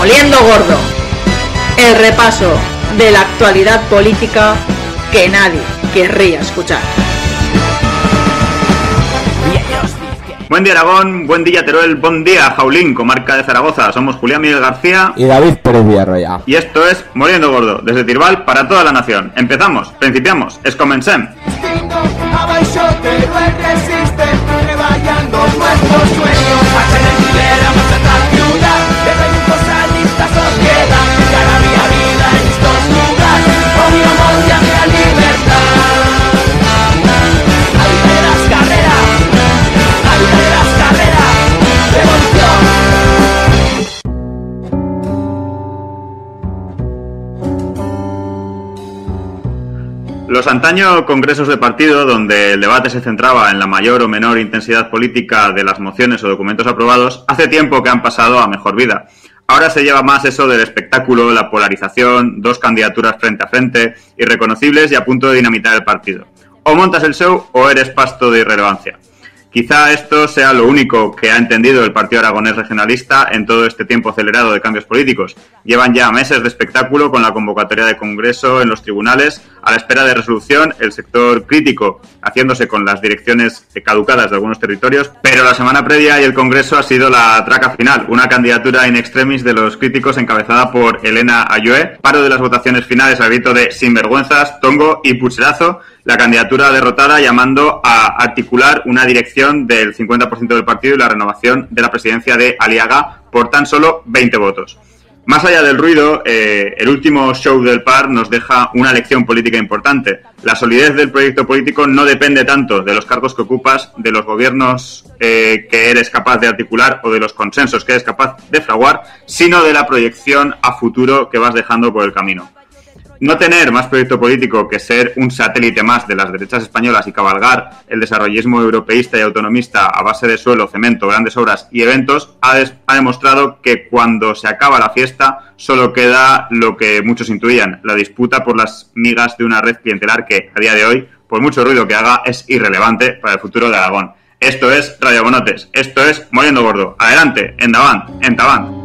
Moliendo Gordo, el repaso de la actualidad política que nadie querría escuchar. Buen día Aragón, buen día Teruel, buen día Jaulín, comarca de Zaragoza. Somos Julián Miguel García y David Pérez Villarroya. Y esto es Moliendo Gordo, desde Tirbal para toda la nación. Empezamos, principiamos, es comencem. Los antaño congresos de partido, donde el debate se centraba en la mayor o menor intensidad política de las mociones o documentos aprobados, hace tiempo que han pasado a mejor vida. Ahora se lleva más eso del espectáculo, la polarización, dos candidaturas frente a frente, irreconocibles y a punto de dinamitar el partido. O montas el show o eres pasto de irrelevancia. Quizá esto sea lo único que ha entendido el Partido Aragonés Regionalista en todo este tiempo acelerado de cambios políticos. Llevan ya meses de espectáculo con la convocatoria de congreso en los tribunales, a la espera de resolución, el sector crítico haciéndose con las direcciones caducadas de algunos territorios, pero la semana previa y el congreso ha sido la traca final, una candidatura in extremis de los críticos encabezada por Elena Ayué, paro de las votaciones finales al grito de sinvergüenzas, tongo y pucherazo, la candidatura derrotada llamando a articular una dirección del 50% del partido y la renovación de la presidencia de Aliaga por tan solo 20 votos. Más allá del ruido, el último show del PAR nos deja una lección política importante. La solidez del proyecto político no depende tanto de los cargos que ocupas, de los gobiernos que eres capaz de articular o de los consensos que eres capaz de fraguar, sino de la proyección a futuro que vas dejando por el camino. No tener más proyecto político que ser un satélite más de las derechas españolas y cabalgar el desarrollismo europeísta y autonomista a base de suelo, cemento, grandes obras y eventos ha demostrado que cuando se acaba la fiesta solo queda lo que muchos intuían, la disputa por las migas de una red clientelar que a día de hoy, por mucho ruido que haga, es irrelevante para el futuro de Aragón. Esto es Radio Bonotes, esto es Moliendo Gordo. Adelante, en Tabán.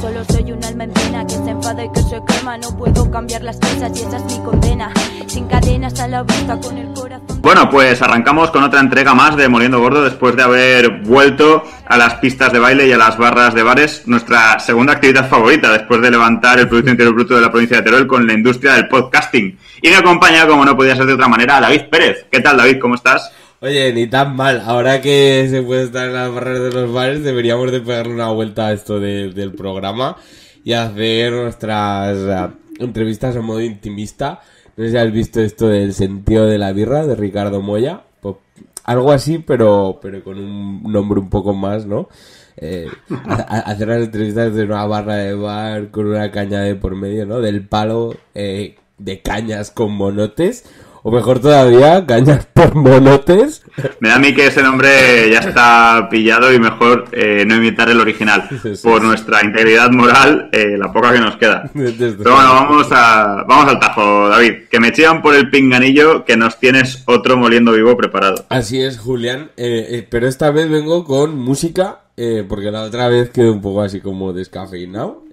Solo soy un alma en pena que se enfada y que se quema. No puedo cambiar las cosas y esa es mi condena. Sin cadenas a la vista con el corazón. Bueno, pues arrancamos con otra entrega más de Moliendo Gordo después de haber vuelto a las pistas de baile y a las barras de bares. Nuestra segunda actividad favorita después de levantar el Producto Interior Bruto de la provincia de Teruel con la industria del podcasting. Y me acompaña, como no podía ser de otra manera, David Pérez. ¿Qué tal, David? ¿Cómo estás? Oye, ni tan mal. Ahora que se puede estar en las barras de los bares, deberíamos de pegarle una vuelta a esto del programa y hacer nuestras entrevistas a modo intimista. No sé si has visto esto del sentido de la birra de Ricardo Moya. Pues, algo así, pero con un nombre un poco más, ¿no? Hacer las entrevistas de una barra de bar con una caña de por medio, ¿no? Del palo de cañas con monotes. O mejor todavía, cañas por monotes. Me da a mí que ese nombre ya está pillado y mejor no imitar el original. Por nuestra integridad moral, la poca que nos queda. Pero bueno, vamos al tajo, David. Que me chillan por el pinganillo que nos tienes otro Moliendo Vivo preparado. Así es, Julián. Pero esta vez vengo con música, porque la otra vez quedé un poco así como descafeinado.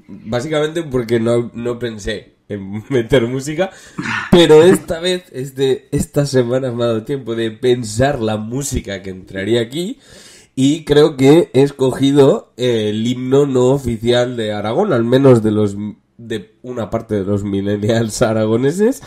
Básicamente porque no pensé en meter música, pero esta vez, esta semana me ha dado tiempo de pensar la música que entraría aquí y creo que he escogido el himno no oficial de Aragón, al menos de una parte de los millennials aragoneses,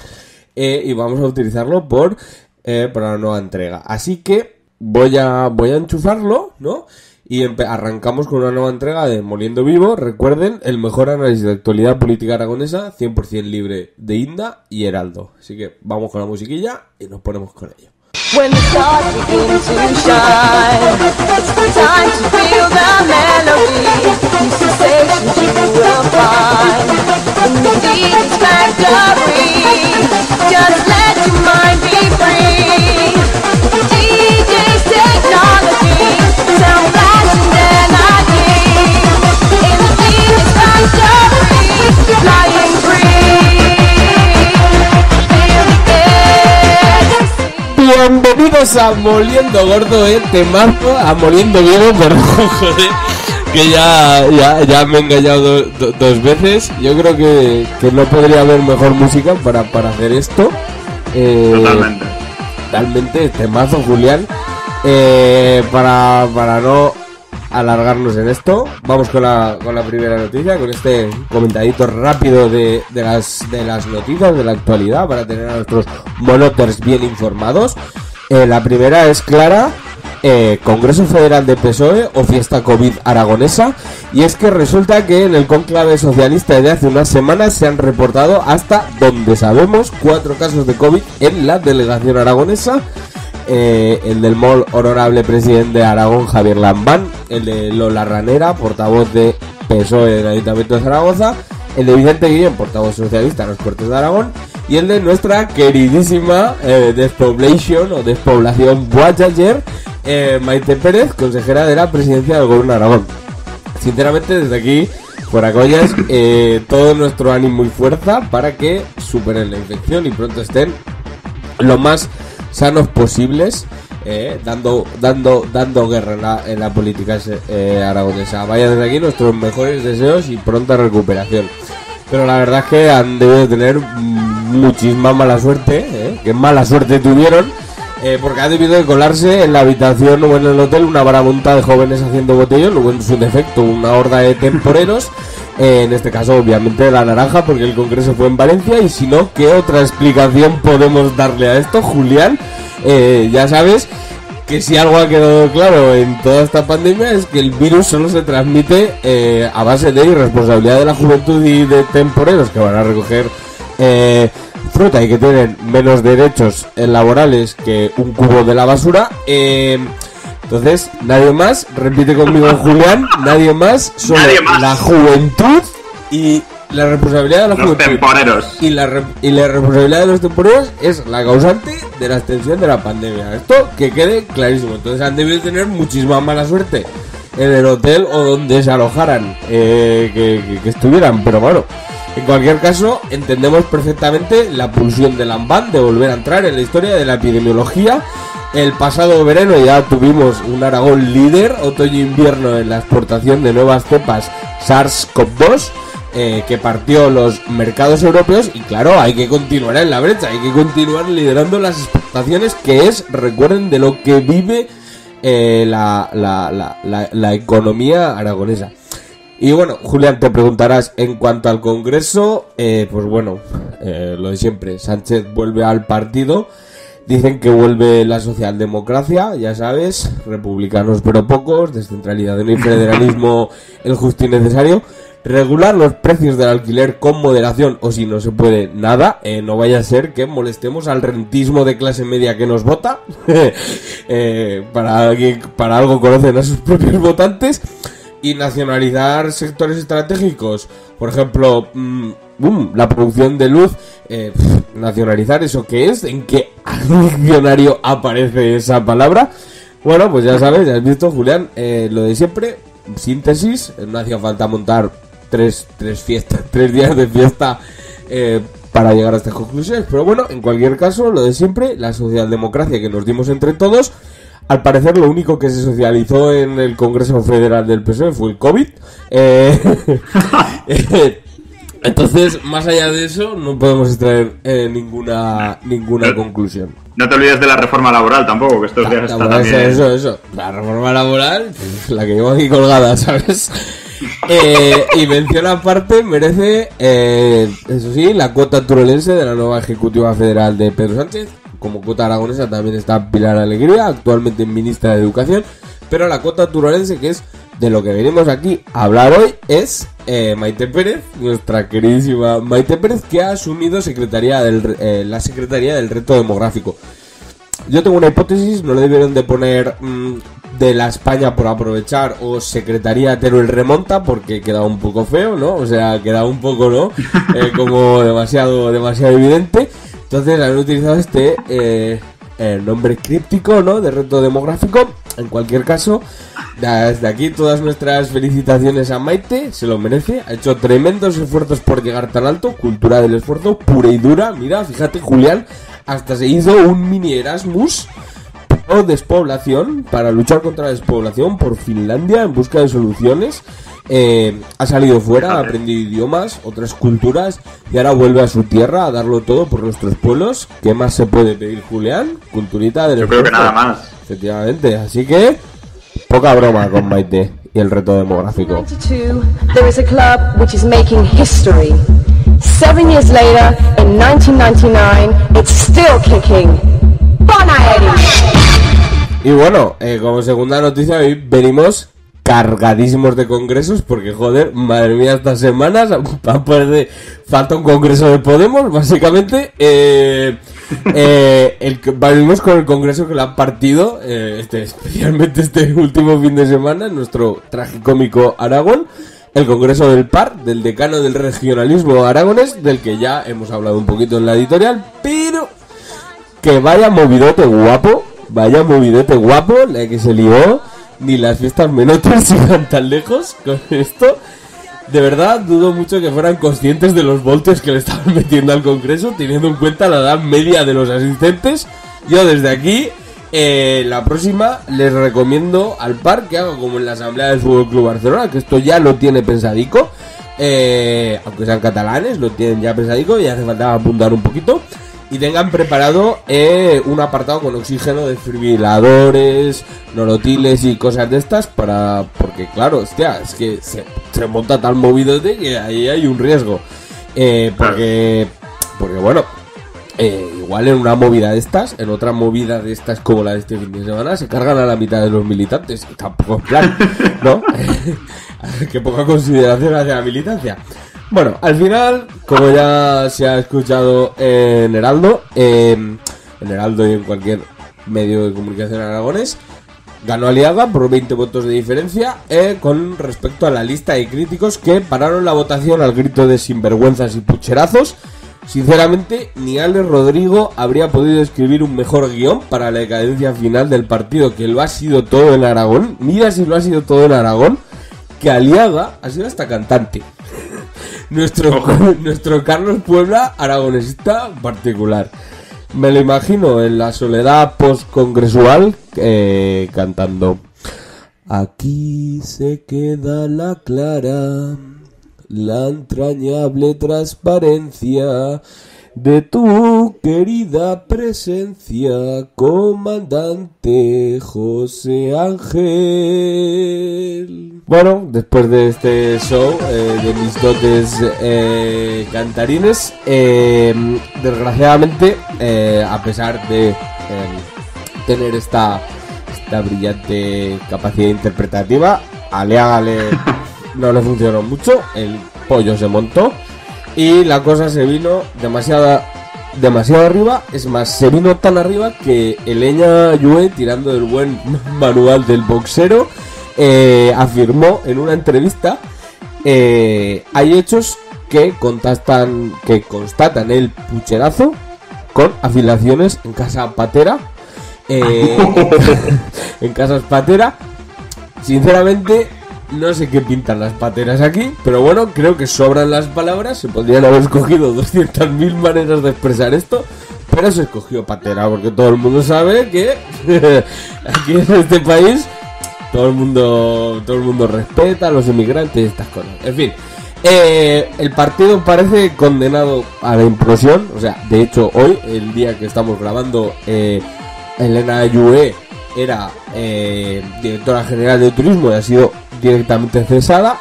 y vamos a utilizarlo para la nueva entrega. Así que voy a enchufarlo, ¿no? Y arrancamos con una nueva entrega de Moliendo Vivo. Recuerden, el mejor análisis de actualidad política aragonesa, 100% libre de Inda y Heraldo. Así que vamos con la musiquilla y nos ponemos con ello. When the stars begin to shine, it's the time to feel the melody, the sensations you will find, in the deepest factory, just let your mind be free, DJ's technology, sound flashing energy, in the deepest factory, flying free, feel the ecstasy. Bienvenidos Vamos a Moliendo Gordo, temazo, a Moliendo Vivo, perdón, joder, que ya me he engañado dos veces. Yo creo que no podría haber mejor música para hacer esto. Totalmente, temazo, Julián. Para no alargarnos en esto, vamos con la primera noticia, con este comentadito rápido de las noticias de la actualidad para tener a nuestros monoters bien informados. La primera es clara. Congreso Federal de PSOE o fiesta COVID aragonesa, y es que resulta que en el cónclave socialista de hace unas semanas se han reportado, hasta donde sabemos, 4 casos de COVID en la delegación aragonesa. El del molt honorable presidente de Aragón, Javier Lambán, el de Lola Ranera, portavoz de PSOE del Ayuntamiento de Zaragoza, el de Vicente Guillén, portavoz socialista en las Cortes de Aragón, y el de nuestra queridísima Despoblación o Despoblación Boachayer, Maite Pérez, consejera de la presidencia del Gobierno de Aragón. Sinceramente, desde aquí, fuera coñas, todo nuestro ánimo y fuerza para que superen la infección y pronto estén lo más sanos posibles, dando guerra en la política aragonesa. Vaya, desde aquí nuestros mejores deseos y pronta recuperación. Pero la verdad es que han debido de tener muchísima mala suerte, que mala suerte tuvieron, porque ha debido de colarse en la habitación o en el hotel una baramonta de jóvenes haciendo botellón, o en su defecto una horda de temporeros, en este caso obviamente la naranja, porque el congreso fue en Valencia. Y si no, ¿qué otra explicación podemos darle a esto, Julián? Ya sabes que si algo ha quedado claro en toda esta pandemia es que el virus solo se transmite a base de irresponsabilidad de la juventud y de temporeros que van a recoger fruta y que tienen menos derechos laborales que un cubo de la basura. Entonces, nadie más, repite conmigo, Julián, nadie más, solo la juventud y la responsabilidad de la juventud. Los temporeros. Y la responsabilidad de los temporeros es la causante de la extensión de la pandemia. Esto que quede clarísimo. Entonces han debido tener muchísima mala suerte en el hotel o donde se alojaran, que estuvieran, pero bueno. En cualquier caso, entendemos perfectamente la pulsión de Lambán de volver a entrar en la historia de la epidemiología. El pasado verano ya tuvimos un Aragón líder, otoño-invierno, en la exportación de nuevas cepas SARS-CoV-2, que partió los mercados europeos. Y claro, hay que continuar en la brecha, hay que continuar liderando las exportaciones, que es, recuerden, de lo que vive la economía aragonesa. Y bueno, Julián, te preguntarás en cuanto al Congreso, pues bueno, lo de siempre, Sánchez vuelve al partido, dicen que vuelve la socialdemocracia, ya sabes, republicanos pero pocos, descentralización y federalismo el justo y necesario, regular los precios del alquiler con moderación o si no se puede nada, no vaya a ser que molestemos al rentismo de clase media que nos vota, para algo conocen a sus propios votantes. Y nacionalizar sectores estratégicos, por ejemplo, la producción de luz, nacionalizar, ¿eso qué es? ¿En qué diccionario aparece esa palabra? Bueno, pues ya sabes, ya has visto, Julián, lo de siempre, síntesis, no hacía falta montar tres días de fiesta para llegar a estas conclusiones, pero bueno, en cualquier caso, lo de siempre, la socialdemocracia que nos dimos entre todos. Al parecer lo único que se socializó en el Congreso Federal del PSOE fue el COVID. Entonces, más allá de eso, no podemos extraer ninguna conclusión. No te olvides de la reforma laboral tampoco, que estos días está también... Eso. La reforma laboral, la que llevo aquí colgada, ¿sabes? Y mención aparte merece, eso sí, la cuota turolense de la nueva Ejecutiva Federal de Pedro Sánchez. Como cuota aragonesa también está Pilar Alegría, actualmente ministra de Educación. Pero la cuota turolense, que es de lo que venimos aquí a hablar hoy, es Maite Pérez, nuestra queridísima Maite Pérez, que ha asumido la Secretaría del Reto Demográfico. Yo tengo una hipótesis, no le debieron de poner de la España por aprovechar o Secretaría Teruel Remonta, porque quedaba un poco feo, ¿no? O sea, quedaba un poco, ¿no? Como demasiado evidente. Entonces han utilizado este nombre críptico, ¿no? De reto demográfico. En cualquier caso, desde aquí todas nuestras felicitaciones a Maite, se lo merece. Ha hecho tremendos esfuerzos por llegar tan alto, cultura del esfuerzo pura y dura. Mira, fíjate, Julián, hasta se hizo un mini Erasmus o despoblación, para luchar contra la despoblación por Finlandia en busca de soluciones. Ha salido fuera, ha aprendido idiomas, otras culturas y ahora vuelve a su tierra a darlo todo por nuestros pueblos. ¿Qué más se puede pedir, Julián? Culturita del Yo creo que nada más. Efectivamente, así que poca broma con Maite y el reto demográfico. 1992, there is a club which is making history. 7 years later, in 1999, it's still kicking. Bonaeri. Y bueno, como segunda noticia, hoy venimos cargadísimos de congresos, porque joder, madre mía, estas semanas falta un congreso de Podemos, básicamente. Venimos con el congreso que lo han partido, especialmente este último fin de semana, en nuestro tragicómico Aragón, el congreso del PAR, del decano del regionalismo aragonés, del que ya hemos hablado un poquito en la editorial, pero que vaya movidote guapo, la que se lió. Ni las fiestas menotas iban tan lejos con esto. De verdad, dudo mucho que fueran conscientes de los voltios que le estaban metiendo al congreso, teniendo en cuenta la edad media de los asistentes. Yo desde aquí, la próxima, les recomiendo al PAR que haga como en la asamblea del Fútbol Club Barcelona, que esto ya lo tiene pensadico. Aunque sean catalanes, lo tienen ya pensadico y hace falta apuntar un poquito. Y tengan preparado un apartado con oxígeno, desfibriladores, norotiles y cosas de estas porque claro, hostia, es que se monta tan movido de que ahí hay un riesgo. Porque bueno, igual en una movida de estas, en otra movida de estas como la de este fin de semana, se cargan a la mitad de los militantes. Tampoco es plan, ¿no? Qué poca consideración hacia la militancia. Bueno, al final, como ya se ha escuchado en Heraldo y en cualquier medio de comunicación aragonés, ganó Aliaga por 20 votos de diferencia con respecto a la lista de críticos que pararon la votación al grito de sinvergüenzas y pucherazos. Sinceramente, ni Alex Rodrigo habría podido escribir un mejor guión para la decadencia final del partido, que lo ha sido todo en Aragón. Mira si lo ha sido todo en Aragón, que Aliaga ha sido hasta cantante. Nuestro Carlos Puebla, aragonesista particular. Me lo imagino en la soledad postcongresual cantando: aquí se queda la clara, la entrañable transparencia de tu querida presencia, comandante José Ángel. Bueno, después de este show de mis dotes cantarines, desgraciadamente, a pesar de tener esta brillante capacidad interpretativa, a Aliaga no le funcionó mucho, el pollo se montó y la cosa se vino demasiado arriba. Es más, se vino tan arriba que Eleña Yue, tirando del buen manual del boxero, afirmó en una entrevista: hay hechos que constatan el pucherazo con afiliaciones en casa patera, en casas patera. Sinceramente, no sé qué pintan las pateras aquí, pero bueno, creo que sobran las palabras. Se podrían haber escogido 200.000 maneras de expresar esto, pero se escogió patera porque todo el mundo sabe que aquí en este país todo el mundo respeta a los inmigrantes y estas cosas. En fin, el partido parece condenado a la implosión. O sea, de hecho, hoy, el día que estamos grabando, Elena Yue era directora general de turismo y ha sido directamente cesada.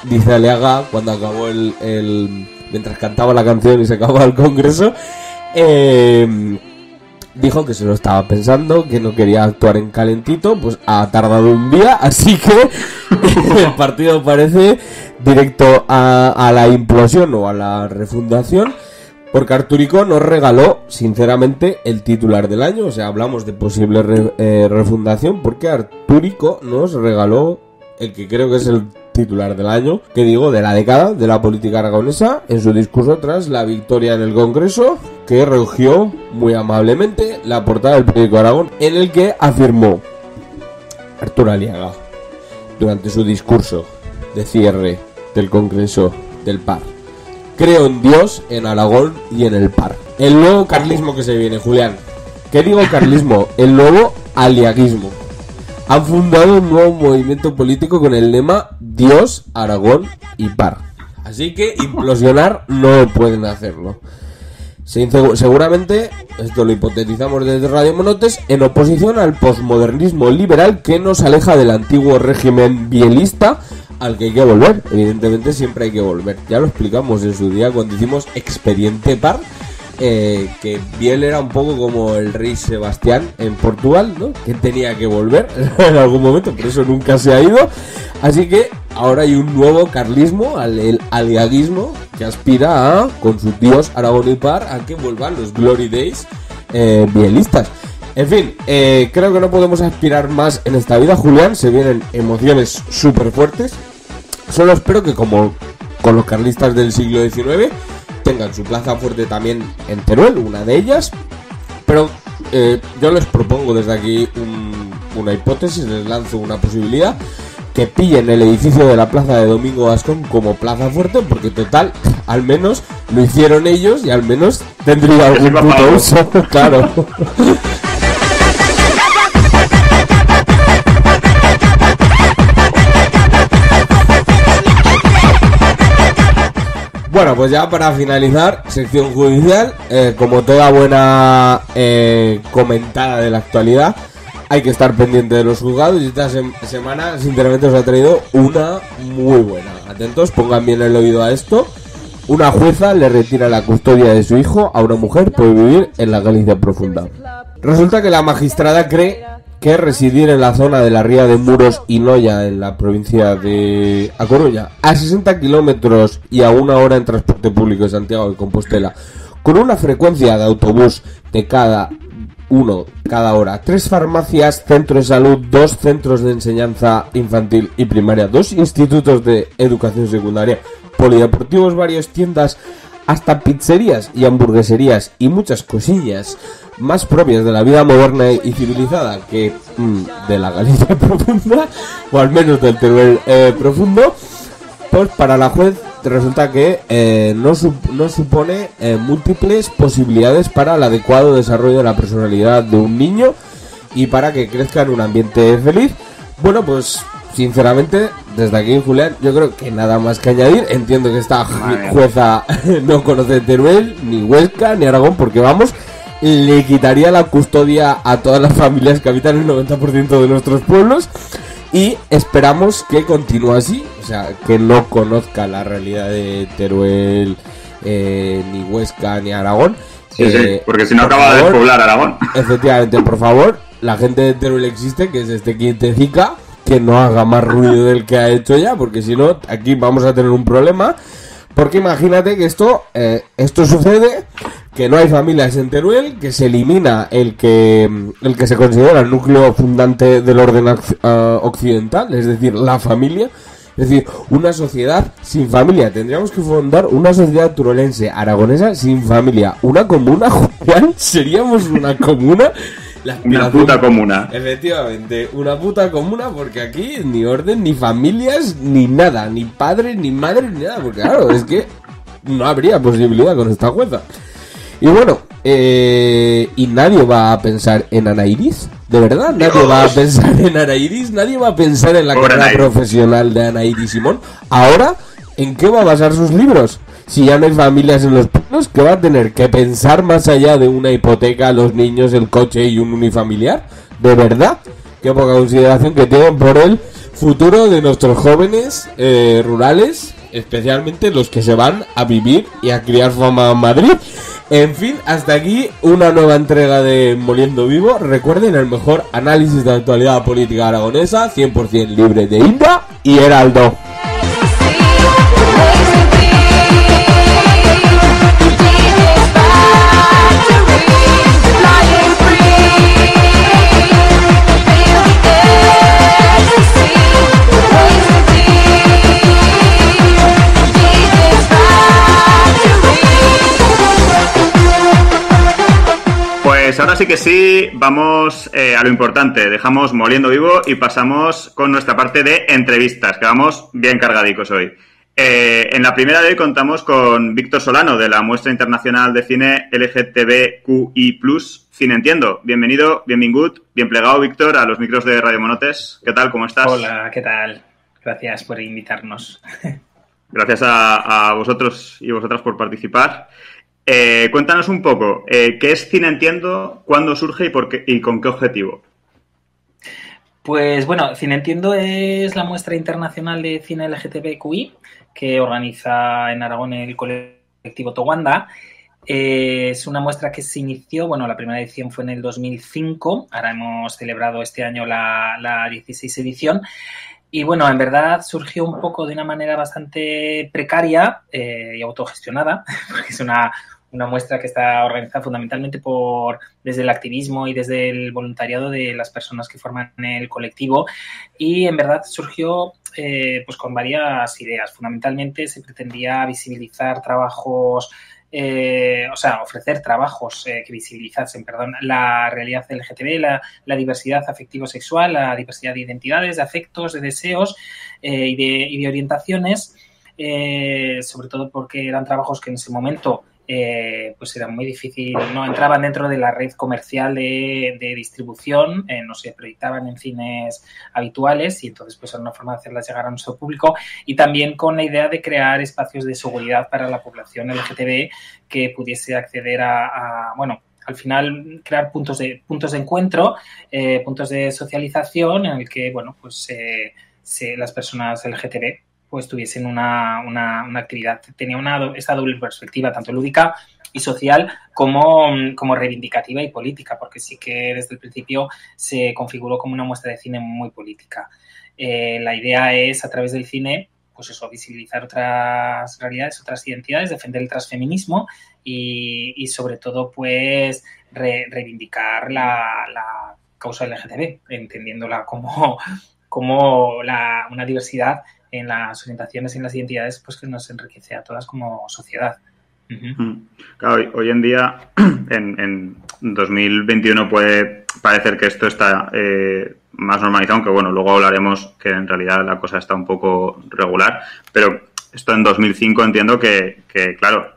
Dice Aliaga, cuando acabó mientras cantaba la canción y se acababa el congreso, dijo que se lo estaba pensando, que no quería actuar en calentito. Pues ha tardado un día, así que el partido parece directo a la implosión o a la refundación, porque Artúrico nos regaló, sinceramente, el titular del año. O sea, hablamos de posible refundación porque Artúrico nos regaló el que creo que es el titular del año, que digo, de la década de la política aragonesa, en su discurso tras la victoria en el Congreso, que recogió muy amablemente la portada del periódico Aragón, en el que afirmó Arturo Aliaga, durante su discurso de cierre del Congreso del PAR: creo en Dios, en Aragón y en el PAR. El nuevo carlismo que se viene, Julián. ¿Qué digo carlismo? El nuevo aliaguismo. Han fundado un nuevo movimiento político con el lema Dios, Aragón y Par. Así que implosionar no pueden hacerlo. Seguramente, esto lo hipotetizamos desde Radio Monotes, en oposición al posmodernismo liberal que nos aleja del antiguo régimen bielista al que hay que volver. Evidentemente siempre hay que volver. Ya lo explicamos en su día cuando hicimos Expediente Par, que Biel era un poco como el rey Sebastián en Portugal, ¿no? Que tenía que volver en algún momento, por eso nunca se ha ido. Así que ahora hay un nuevo carlismo, el aliaguismo, que aspira a, con su Dios, Aragón y Par, a que vuelvan los Glory Days bielistas. En fin, creo que no podemos aspirar más en esta vida, Julián. Se vienen emociones súper fuertes. Solo espero que, como con los carlistas del siglo XIX, tengan su plaza fuerte también en Teruel, una de ellas. Pero yo les propongo desde aquí una hipótesis, les lanzo una posibilidad: que pillen el edificio de la plaza de Domingo Gascón como plaza fuerte, porque total, al menos lo hicieron ellos y al menos tendría algún puto uso. Claro. Bueno, pues ya para finalizar, sección judicial, como toda buena comentada de la actualidad, hay que estar pendiente de los juzgados, y esta semana sinceramente os ha traído una muy buena. Atentos, pongan bien el oído a esto. Una jueza le retira la custodia de su hijo a una mujer por vivir en la Galicia profunda. Resulta que la magistrada cree que residir en la zona de la ría de Muros y Noia, en la provincia de A Coruña, a 60 kilómetros y a 1 hora en transporte público de Santiago de Compostela, con una frecuencia de autobús de cada hora, 3 farmacias, centro de salud, 2 centros de enseñanza infantil y primaria, 2 institutos de educación secundaria, polideportivos, varias tiendas, hasta pizzerías y hamburgueserías y muchas cosillas más propias de la vida moderna y civilizada que de la Galicia profunda, o al menos del Teruel profundo. Pues para la juez resulta que no supone múltiples posibilidades para el adecuado desarrollo de la personalidad de un niño y para que crezca en un ambiente feliz. Bueno, pues sinceramente, desde aquí, Julián, yo creo que nada más que añadir. Entiendo que esta jueza no conoce Teruel, ni Huesca, ni Aragón, porque vamos, le quitaría la custodia a todas las familias que habitan el 90% de nuestros pueblos. Y esperamos que continúe así, o sea, que no conozca la realidad de Teruel, ni Huesca, ni Aragón. Sí, porque si no acaba de despoblar Aragón. Efectivamente, por favor, la gente de Teruel existe, que es este quietecica, que no haga más ruido del que ha hecho ya, porque si no, aquí vamos a tener un problema. Porque imagínate que esto sucede, que no hay familias en Teruel, que se elimina el que se considera el núcleo fundante del orden occidental, es decir, la familia. Es decir, una sociedad sin familia. Tendríamos que fundar una sociedad turolense, aragonesa, sin familia. Una comuna, Julián, seríamos una comuna. Una puta comuna. Efectivamente, una puta comuna, porque aquí ni orden, ni familias, ni nada, ni padre, ni madre, ni nada, porque claro, es que no habría posibilidad con esta jueza. Y bueno, y nadie va a pensar en Ana Iris, de verdad, nadie va a pensar en Ana Iris, nadie va a pensar en la carrera profesional de Ana Iris Simón. Ahora, ¿en qué va a basar sus libros? Si ya no hay familias en los pueblos, ¿qué va a tener que pensar más allá de una hipoteca, los niños, el coche y un unifamiliar? ¿De verdad? Qué poca consideración que tienen por el futuro de nuestros jóvenes rurales, especialmente los que se van a vivir y a criar fama en Madrid. En fin, hasta aquí una nueva entrega de Moliendo Vivo. Recuerden, el mejor análisis de la actualidad política aragonesa, 100% libre de Inda y Heraldo. Pues ahora sí que sí, vamos a lo importante. Dejamos Moliendo Vivo y pasamos con nuestra parte de entrevistas, que vamos bien cargadicos hoy. En la primera de hoy contamos con Víctor Solano, de la Muestra Internacional de Cine LGTBQI+, Cine Entiendo. Bienvenido, bienvengut, bien plegado, Víctor, a los micros de Radio Monotes. ¿Qué tal? ¿Cómo estás? Hola, ¿qué tal? Gracias por invitarnos. Gracias a vosotros y vosotras por participar. Cuéntanos un poco, ¿qué es Cine Entiendo, cuándo surge y por qué, y con qué objetivo? Pues bueno, Cine Entiendo es la muestra internacional de cine LGTBQI que organiza en Aragón el colectivo Towanda. Es una muestra que se inició, bueno, la primera edición fue en el 2005, ahora hemos celebrado este año la 16 edición. Y bueno, en verdad surgió un poco de una manera bastante precaria y autogestionada, porque es una muestra que está organizada fundamentalmente desde el activismo y desde el voluntariado de las personas que forman el colectivo, y en verdad surgió pues con varias ideas. Fundamentalmente se pretendía visibilizar trabajos, ofrecer trabajos que visibilizasen, la realidad LGTB, la diversidad afectivo-sexual, la diversidad de identidades, de afectos, de deseos y de orientaciones, sobre todo porque eran trabajos que en ese momento pues era muy difícil, no entraban dentro de la red comercial de distribución, no se proyectaban en cines habituales, y entonces pues era una forma de hacerlas llegar a nuestro público, y también con la idea de crear espacios de seguridad para la población LGTB que pudiese acceder al final crear puntos de encuentro, puntos de socialización en el que, bueno, pues las personas LGTB pues tuviesen una actividad. Tenía esta doble perspectiva, tanto lúdica y social como reivindicativa y política, porque sí que desde el principio se configuró como una muestra de cine muy política. La idea es, a través del cine, pues eso, visibilizar otras realidades, otras identidades, defender el transfeminismo y sobre todo, pues, reivindicar la causa LGTB, entendiéndola como una diversidad en las orientaciones y en las identidades, pues que nos enriquece a todas como sociedad. Uh-huh. Claro, hoy en día, en 2021, puede parecer que esto está más normalizado, aunque bueno, luego hablaremos que en realidad la cosa está un poco regular, pero esto en 2005 entiendo que claro,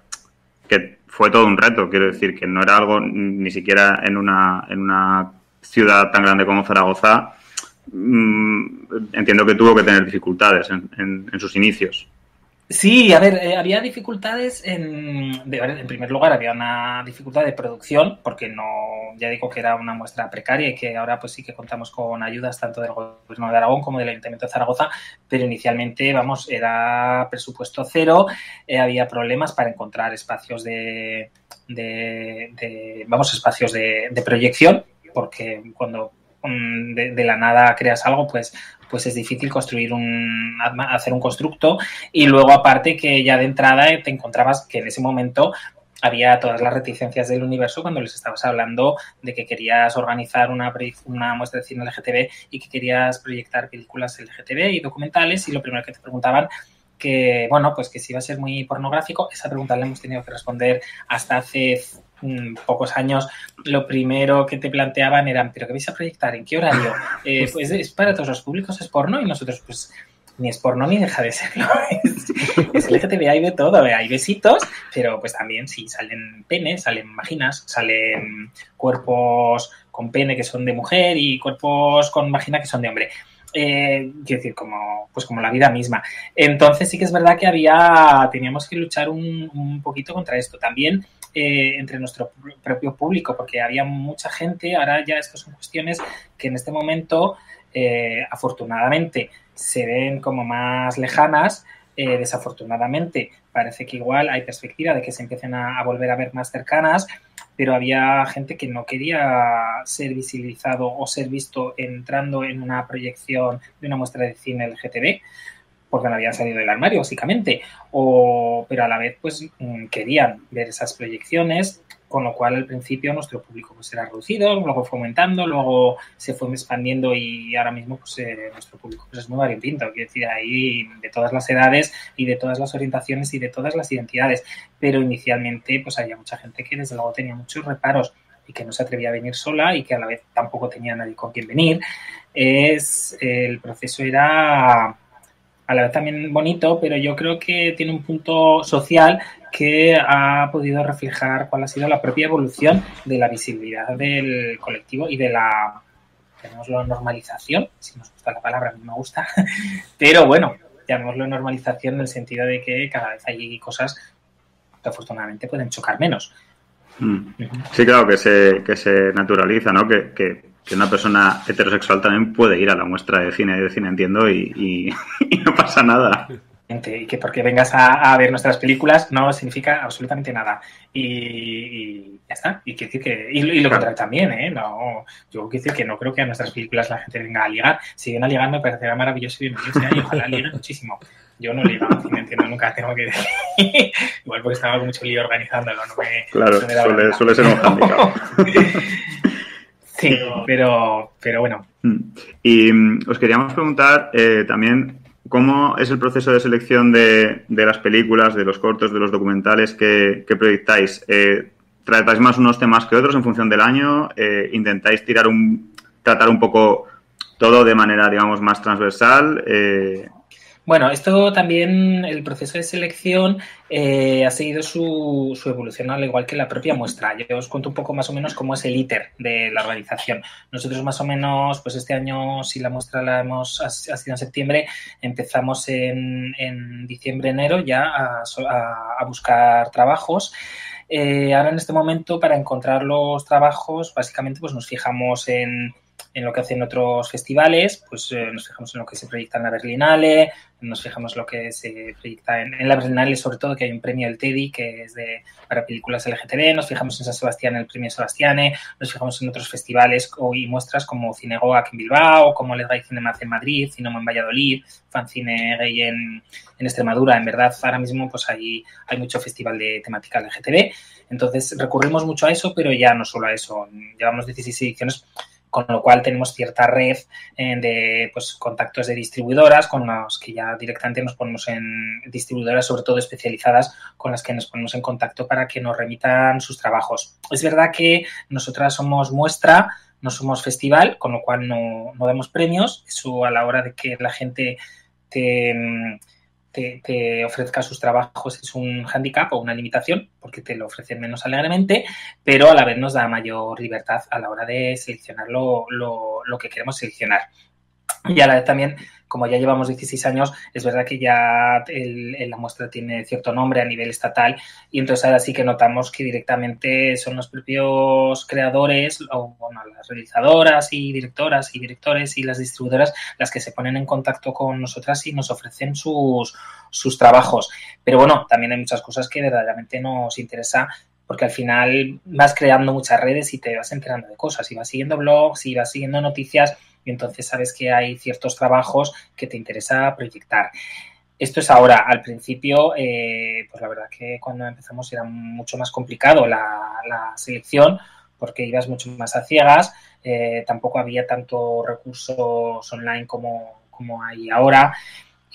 que fue todo un reto, quiero decir, que no era algo ni siquiera en una ciudad tan grande como Zaragoza. Entiendo que tuvo que tener dificultades en sus inicios. Sí, a ver, había dificultades en primer lugar había una dificultad de producción, porque ya digo que era una muestra precaria y que ahora pues sí que contamos con ayudas tanto del Gobierno de Aragón como del Ayuntamiento de Zaragoza, pero inicialmente, era presupuesto cero, había problemas para encontrar espacios espacios de proyección, porque cuando de la nada creas algo, pues es difícil hacer un constructo, y luego aparte que ya de entrada te encontrabas que en ese momento había todas las reticencias del universo cuando les estabas hablando de que querías organizar una muestra de cine LGTB y que querías proyectar películas LGTB y documentales, y lo primero que te preguntaban que, bueno, pues que si iba a ser muy pornográfico. Esa pregunta la hemos tenido que responder hasta hace pocos años. Lo primero que te planteaban eran, ¿pero qué vais a proyectar? ¿En qué horario? Pues es para todos los públicos, es porno, y nosotros pues ni es porno ni deja de serlo. Es LGTB, hay de todo, hay besitos, pero pues también sí, salen penes, salen vaginas, salen cuerpos con pene que son de mujer y cuerpos con vagina que son de hombre. Quiero decir, como la vida misma. Entonces sí que es verdad que teníamos que luchar un poquito contra esto. También entre nuestro propio público, porque había mucha gente. Ahora ya estas son cuestiones que en este momento afortunadamente se ven como más lejanas. Desafortunadamente parece que igual hay perspectiva de que se empiecen a volver a ver más cercanas, pero había gente que no quería ser visibilizado o ser visto entrando en una proyección de una muestra de cine LGTB, porque no habían salido del armario, básicamente, pero a la vez pues querían ver esas proyecciones, con lo cual al principio nuestro público pues era reducido, luego fue aumentando, luego se fue expandiendo, y ahora mismo pues nuestro público pues es muy variopinto, quiero decir, hay de todas las edades y de todas las orientaciones y de todas las identidades, pero inicialmente pues había mucha gente que desde luego tenía muchos reparos y que no se atrevía a venir sola y que a la vez tampoco tenía nadie con quien venir. El proceso era a la vez también bonito, pero yo creo que tiene un punto social que ha podido reflejar cuál ha sido la propia evolución de la visibilidad del colectivo y de la, llamémoslo, normalización, si nos gusta la palabra, a mí me gusta, pero bueno, llamémoslo normalización en el sentido de que cada vez hay cosas que afortunadamente pueden chocar menos. Sí, claro, que se naturaliza, ¿no? Que una persona heterosexual también puede ir a la muestra de cine entiendo, y no pasa nada. Y que porque vengas a ver nuestras películas no significa absolutamente nada. Y ya está. Y quiero decir que, y lo contrario también, ¿eh? No, yo quiero decir que no creo que a nuestras películas la gente venga a ligar. Si vienen a ligar me parecerá maravilloso y bienvenido, y ojalá liguen muchísimo. Yo no ligo, me entiendo, nunca tengo que decir. Igual porque estaba con mucho lío organizándolo. Claro, suele ser un handicap. Sí, pero bueno. Y os queríamos preguntar también cómo es el proceso de selección de las películas, de los cortos, de los documentales que proyectáis. ¿Tratáis más unos temas que otros en función del año? ¿Intentáis tratar un poco todo de manera, digamos, más transversal? Bueno, esto también, el proceso de selección ha seguido su evolución, al igual que la propia muestra. Yo os cuento un poco más o menos cómo es el íter de la organización. Nosotros más o menos, pues este año, si la muestra ha sido en septiembre, empezamos en diciembre, enero ya a buscar trabajos. Ahora en este momento, para encontrar los trabajos, básicamente pues nos fijamos en lo que hacen otros festivales, pues nos fijamos en lo que se proyecta en la Berlinale, nos fijamos en lo que se proyecta en la Berlinale, sobre todo que hay un premio del Teddy que es para películas LGTB, nos fijamos en San Sebastián, el premio Sebastiane, nos fijamos en otros festivales y muestras como Cinegoac en Bilbao, como Les Gay Cinemac en Madrid, Cinema en Valladolid, Fancine Gay en Extremadura. En verdad, ahora mismo pues hay mucho festival de temática LGTB, entonces recurrimos mucho a eso, pero ya no solo a eso, llevamos 16 ediciones, con lo cual tenemos cierta red de pues, contactos de distribuidoras con los que ya directamente nos ponemos en distribuidoras, sobre todo especializadas, con las que nos ponemos en contacto para que nos remitan sus trabajos. Es verdad que nosotras somos muestra, no somos festival, con lo cual no damos premios. Eso a la hora de que la gente te ofrezca sus trabajos es un hándicap o una limitación porque te lo ofrecen menos alegremente, pero a la vez nos da mayor libertad a la hora de seleccionar lo que queremos seleccionar. Y a la vez también, como ya llevamos 16 años, es verdad que ya la muestra tiene cierto nombre a nivel estatal y entonces ahora sí que notamos que directamente son los propios creadores o bueno, las realizadoras y directoras y directores y las distribuidoras las que se ponen en contacto con nosotras y nos ofrecen sus trabajos. Pero bueno, también hay muchas cosas que verdaderamente nos interesa porque al final vas creando muchas redes y te vas enterando de cosas y vas siguiendo blogs y vas siguiendo noticias y entonces sabes que hay ciertos trabajos que te interesa proyectar. Esto es ahora. Al principio, pues la verdad que cuando empezamos era mucho más complicado la selección porque ibas mucho más a ciegas, tampoco había tanto recursos online como hay ahora.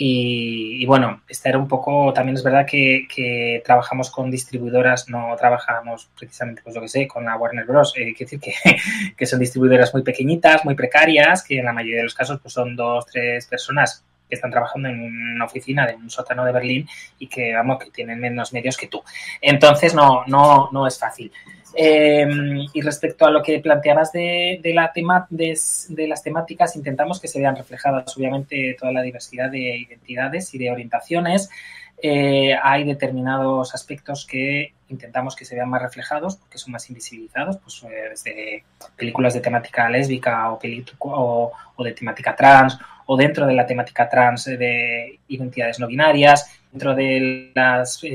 Y bueno, esta era un poco, también es verdad que trabajamos con distribuidoras, no trabajamos precisamente, pues yo que sé, con la Warner Bros. Quiero decir que son distribuidoras muy pequeñitas, muy precarias, que en la mayoría de los casos pues son 2-3 personas que están trabajando en una oficina de un sótano de Berlín y que, vamos, que tienen menos medios que tú. Entonces no es fácil. Y respecto a lo que planteabas de las temáticas, intentamos que se vean reflejadas, obviamente, toda la diversidad de identidades y de orientaciones. Hay determinados aspectos que intentamos que se vean más reflejados porque son más invisibilizados, pues desde películas de temática lésbica o de temática trans, o dentro de la temática trans de identidades no binarias, dentro de los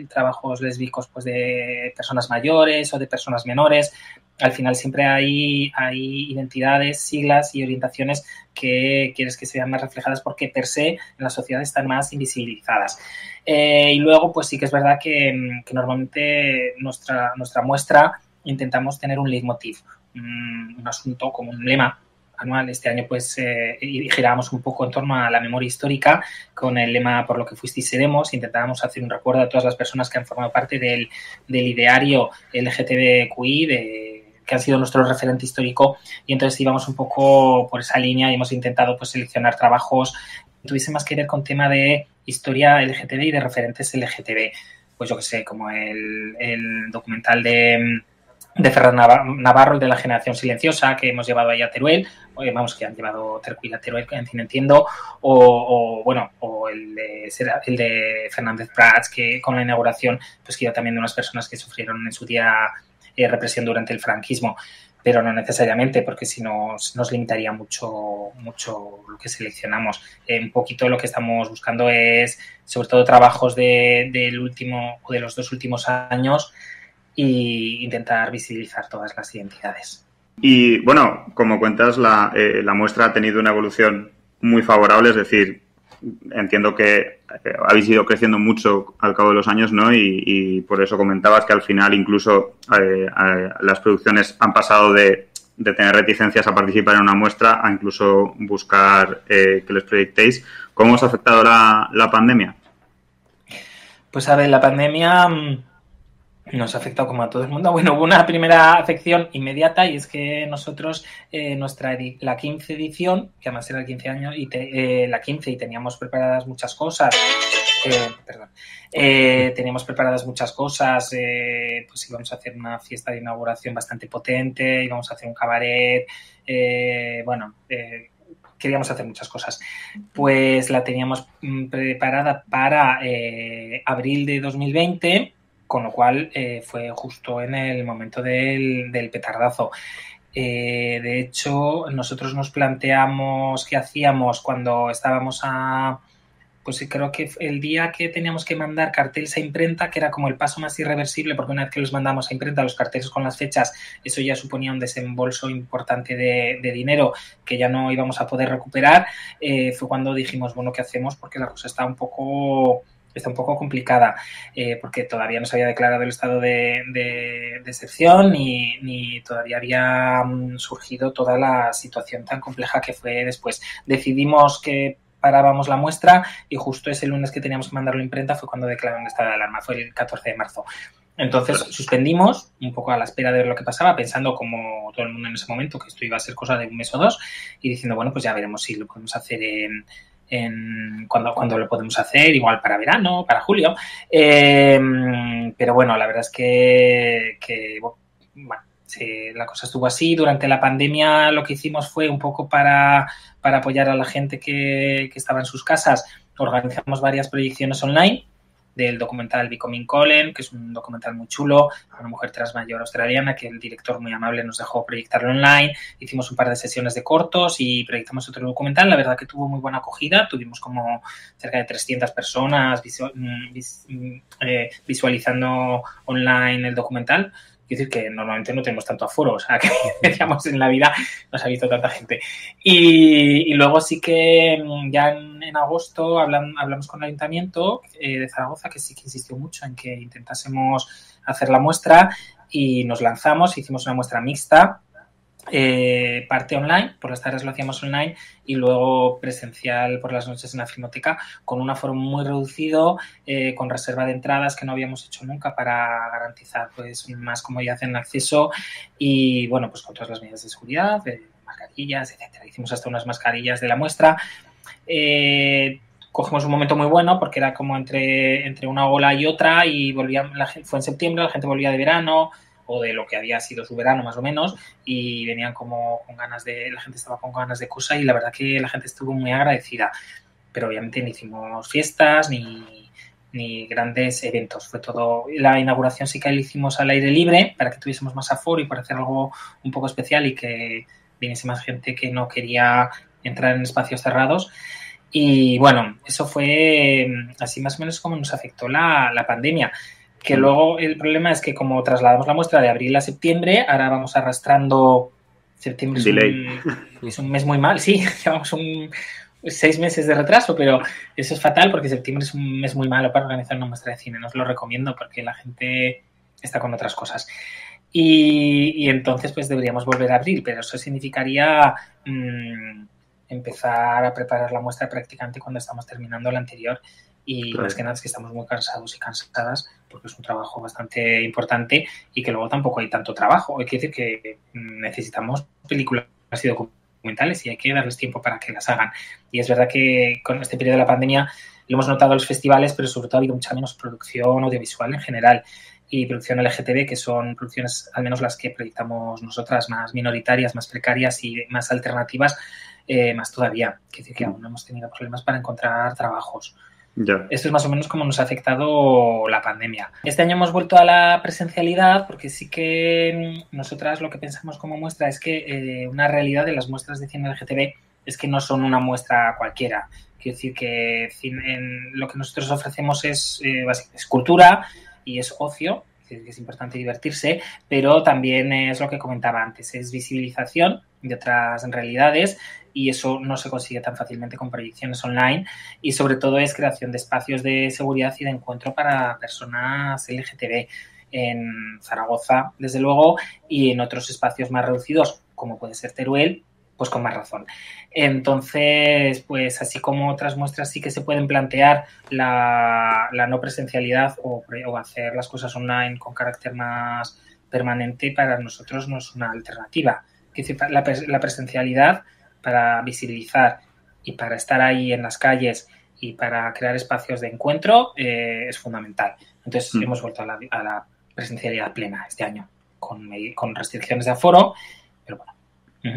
trabajos lésbicos pues de personas mayores o de personas menores. Al final siempre hay identidades, siglas y orientaciones que quieres que se vean más reflejadas porque per se en la sociedad están más invisibilizadas. Y luego pues sí que es verdad que normalmente nuestra muestra intentamos tener un leitmotiv, un asunto como un lema anual. Este año pues girábamos un poco en torno a la memoria histórica con el lema por lo que fuisteis seremos. Intentábamos hacer un recuerdo a todas las personas que han formado parte del ideario LGTBQI, que han sido nuestro referente histórico, y entonces íbamos un poco por esa línea y hemos intentado pues seleccionar trabajos tuviese más que ver con tema de historia LGTB y de referentes LGTB. Pues yo que sé, como el documental de Ferran Navarro, el de la generación silenciosa, que hemos llevado ahí a Teruel, que han llevado Tercuil a Teruel, en fin, entiendo, o el de Fernández Prats, que con la inauguración, pues que iba también de unas personas que sufrieron en su día represión durante el franquismo, pero no necesariamente, porque si no nos limitaría mucho lo que seleccionamos. Un poquito lo que estamos buscando es, sobre todo, trabajos del último o de los 2 últimos años, y intentar visibilizar todas las identidades. Y bueno, como cuentas, la muestra ha tenido una evolución muy favorable, es decir, entiendo que habéis ido creciendo mucho al cabo de los años, ¿no? Y por eso comentabas que al final incluso las producciones han pasado de tener reticencias a participar en una muestra a incluso buscar que les proyectéis. ¿Cómo os ha afectado la pandemia? Pues a ver, la pandemia nos ha afectado como a todo el mundo. Bueno, hubo una primera afección inmediata, y es que nosotros, la 15 edición, que además era el 15 años, la 15, y teníamos preparadas muchas cosas. Teníamos preparadas muchas cosas, pues íbamos a hacer una fiesta de inauguración bastante potente, íbamos a hacer un cabaret, queríamos hacer muchas cosas. Pues la teníamos preparada para abril de 2020, con lo cual fue justo en el momento del petardazo. De hecho, nosotros nos planteamos qué hacíamos cuando estábamos pues creo que el día que teníamos que mandar carteles a imprenta, que era como el paso más irreversible, porque una vez que los mandamos a imprenta, los carteles con las fechas, eso ya suponía un desembolso importante de dinero que ya no íbamos a poder recuperar, fue cuando dijimos, bueno, ¿qué hacemos? Porque la cosa está un poco complicada, porque todavía no se había declarado el estado de excepción, ni todavía había surgido toda la situación tan compleja que fue después. Decidimos que parábamos la muestra, y justo ese lunes que teníamos que mandarlo a imprenta fue cuando declararon el estado de alarma, fue el 14 de marzo. Entonces suspendimos un poco a la espera de ver lo que pasaba, pensando, como todo el mundo en ese momento, que esto iba a ser cosa de 1 mes o 2, y diciendo, bueno, pues ya veremos si lo podemos hacer cuando lo podemos hacer, igual para verano, para julio. Pero bueno, la verdad es que sí, la cosa estuvo así. Durante la pandemia lo que hicimos fue un poco para apoyar a la gente que estaba en sus casas. Organizamos varias proyecciones online del documental Becoming Colin, que es un documental muy chulo, una mujer trans mayor australiana, que el director muy amable nos dejó proyectarlo online. Hicimos un par de sesiones de cortos y proyectamos otro documental. La verdad que tuvo muy buena acogida. Tuvimos como cerca de 300 personas visualizando online el documental. Quiero decir que normalmente no tenemos tanto aforo, o sea, que decíamos, en la vida no se ha visto tanta gente. Y luego sí que ya en agosto hablamos con el Ayuntamiento de Zaragoza, que sí que insistió mucho en que intentásemos hacer la muestra, y nos lanzamos, hicimos una muestra mixta, parte online, por las tardes lo hacíamos online, y luego presencial por las noches en la Filmoteca, con un aforo muy reducido, con reserva de entradas que no habíamos hecho nunca, para garantizar pues más comodidad en acceso, y bueno, pues con todas las medidas de seguridad, de mascarillas, etcétera. Hicimos hasta unas mascarillas de la muestra. Cogimos un momento muy bueno, porque era como entre una ola y otra, y fue en septiembre, la gente volvía de verano, o de lo que había sido su verano más o menos, y venían como con ganas la gente estaba con ganas de cosa, y la verdad que la gente estuvo muy agradecida. Pero obviamente no hicimos fiestas ni grandes eventos, fue todo. La inauguración sí que la hicimos al aire libre, para que tuviésemos más aforo y para hacer algo un poco especial, y que viniese más gente que no quería entrar en espacios cerrados. Y bueno, eso fue así más o menos como nos afectó la pandemia. Que luego el problema es que, como trasladamos la muestra de abril a septiembre, ahora vamos arrastrando. Septiembre es un mes muy mal, sí, llevamos 6 meses de retraso, pero eso es fatal, porque septiembre es un mes muy malo para organizar una muestra de cine. No os lo recomiendo, porque la gente está con otras cosas. Y entonces pues deberíamos volver a abril, pero eso significaría empezar a preparar la muestra prácticamente cuando estamos terminando la anterior. Y claro, más que nada es que estamos muy cansados y cansadas, porque es un trabajo bastante importante, y que luego tampoco hay tanto trabajo. Hay que decir que necesitamos películas y documentales documentales y hay que darles tiempo para que las hagan. Y es verdad que con este periodo de la pandemia lo hemos notado en los festivales, pero sobre todo ha habido mucha menos producción audiovisual en general y producción LGTB, que son producciones, al menos las que proyectamos nosotras, más minoritarias, más precarias y más alternativas, más todavía. Quiere decir que aún no hemos tenido problemas para encontrar trabajos. Ya. Esto es más o menos como nos ha afectado la pandemia. Este año hemos vuelto a la presencialidad porque sí que nosotras lo que pensamos como muestra es que una realidad de las muestras de cine LGTB es que no son una muestra cualquiera. Quiero decir que lo que nosotros ofrecemos es cultura y es ocio, que es importante divertirse, pero también es lo que comentaba antes, es visibilización de otras realidades y eso no se consigue tan fácilmente con proyecciones online y sobre todo es creación de espacios de seguridad y de encuentro para personas LGTB en Zaragoza, desde luego, y en otros espacios más reducidos, como puede ser Teruel, pues con más razón. Entonces, pues así como otras muestras sí que se pueden plantear la no presencialidad o hacer las cosas online con carácter más permanente, para nosotros no es una alternativa. Es decir, la presencialidad para visibilizar y para estar ahí en las calles y para crear espacios de encuentro es fundamental. Entonces hemos vuelto a la presencialidad plena este año, con restricciones de aforo, pero bueno.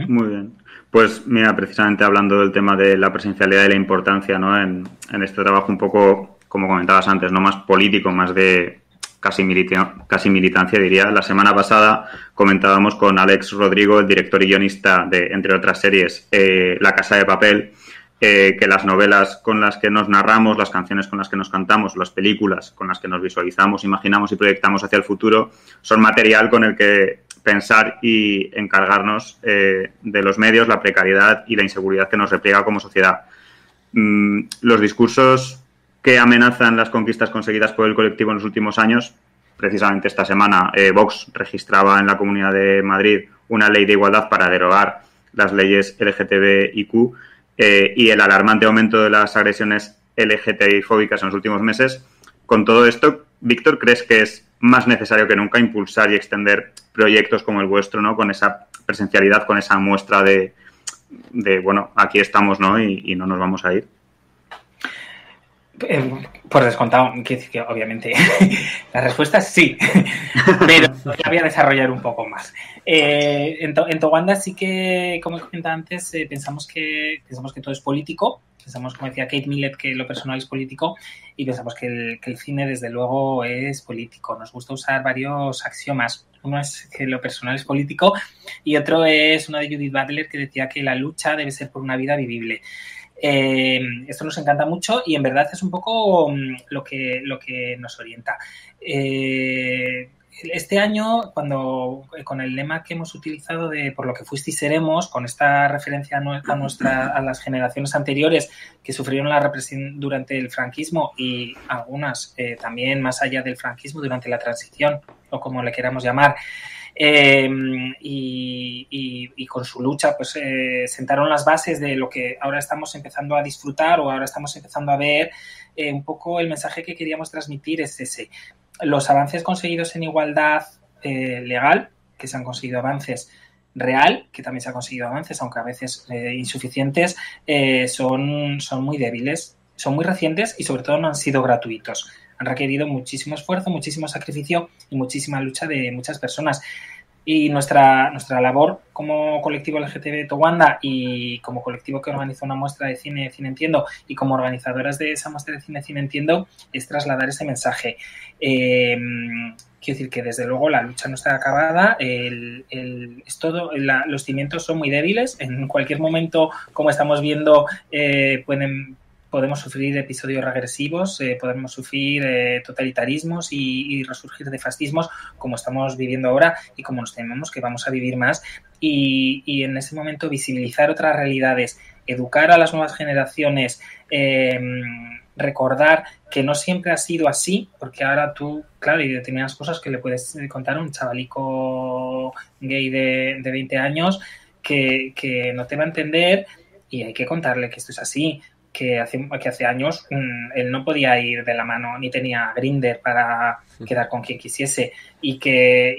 Muy bien. Pues mira, precisamente hablando del tema de la presencialidad y la importancia, ¿no? en este trabajo un poco, como comentabas antes, no más político, más de casi militancia, diría. La semana pasada comentábamos con Alex Rodrigo, el director y guionista de, entre otras series, La Casa de Papel, que las novelas con las que nos narramos, las canciones con las que nos cantamos, las películas con las que nos visualizamos, imaginamos y proyectamos hacia el futuro, son material con el que pensar y encargarnos de los medios, la precariedad y la inseguridad que nos repliega como sociedad. Los discursos que amenazan las conquistas conseguidas por el colectivo en los últimos años, precisamente esta semana Vox registraba en la Comunidad de Madrid una ley de igualdad para derogar las leyes LGTBIQ, y el alarmante aumento de las agresiones LGTBI-fóbicas en los últimos meses. Con todo esto, Víctor, ¿crees que es más necesario que nunca impulsar y extender proyectos como el vuestro, ¿no? Con esa presencialidad, con esa muestra de bueno, aquí estamos, ¿no? Y no nos vamos a ir. Por descontado, quiero decir que obviamente la respuesta es sí, pero la voy a desarrollar un poco más. En Towanda sí que, como comentaba antes, pensamos que todo es político. Pensamos, como decía Kate Millett, que lo personal es político y pensamos que el cine, desde luego, es político. Nos gusta usar varios axiomas. Uno es que lo personal es político y otro es uno de Judith Butler que decía que la lucha debe ser por una vida vivible. Esto nos encanta mucho y en verdad es un poco lo que nos orienta. Este año, con el lema que hemos utilizado de por lo que fuisteis seremos, con esta referencia a las generaciones anteriores que sufrieron la represión durante el franquismo y algunas también más allá del franquismo durante la transición o como le queramos llamar, y con su lucha pues sentaron las bases de lo que ahora estamos empezando a disfrutar o ahora estamos empezando a ver. Un poco el mensaje que queríamos transmitir es ese. Los avances conseguidos en igualdad legal, que se han conseguido avances real, que también se han conseguido avances, aunque a veces insuficientes, son muy débiles, son muy recientes y sobre todo no han sido gratuitos. Han requerido muchísimo esfuerzo, muchísimo sacrificio y muchísima lucha de muchas personas. Y nuestra labor como colectivo LGTB Towanda y como colectivo que organiza una muestra de Cine Entiendo y como organizadoras de esa muestra de Cine Entiendo es trasladar ese mensaje. Quiero decir que desde luego la lucha no está acabada, los cimientos son muy débiles, en cualquier momento, como estamos viendo, podemos sufrir episodios regresivos, podemos sufrir totalitarismos y resurgir de fascismos como estamos viviendo ahora y como nos tememos que vamos a vivir más. Y en ese momento visibilizar otras realidades, educar a las nuevas generaciones, recordar que no siempre ha sido así, porque ahora tú, claro, hay determinadas cosas que le puedes contar a un chavalico gay de 20 años que no te va a entender y hay que contarle que esto es así. Que hace años él no podía ir de la mano ni tenía Grindr para quedar con quien quisiese y que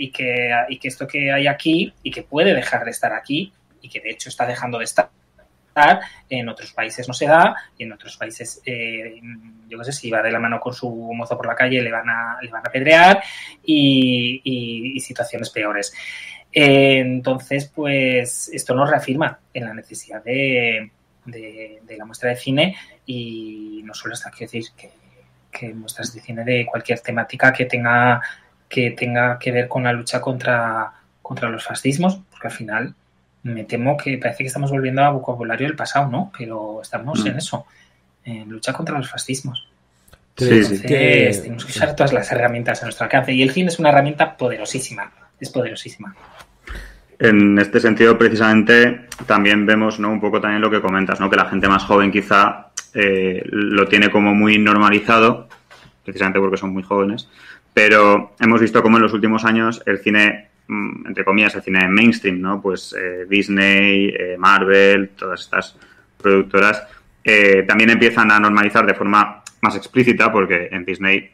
esto que hay aquí y que puede dejar de estar aquí y que de hecho está dejando de estar. En otros países no se da, y en otros países, yo no sé, si va de la mano con su mozo por la calle le van a apedrear, y situaciones peores. Entonces, pues esto nos reafirma en la necesidad de la muestra de cine, y no solo está, quiero decir, que muestras de cine de cualquier temática que tenga que ver con la lucha contra los fascismos, porque al final me temo que parece que estamos volviendo a vocabulario del pasado, ¿no? Pero estamos en eso, en lucha contra los fascismos. Entonces, tenemos que usar todas las herramientas a nuestro alcance, y el cine es una herramienta poderosísima, es poderosísima. En este sentido, precisamente, también vemos, ¿no?, un poco también lo que comentas, ¿no?, que la gente más joven quizá lo tiene como muy normalizado, precisamente porque son muy jóvenes, pero hemos visto cómo en los últimos años el cine, entre comillas, el cine mainstream, ¿no?, pues Disney, Marvel, todas estas productoras, también empiezan a normalizar de forma más explícita, porque en Disney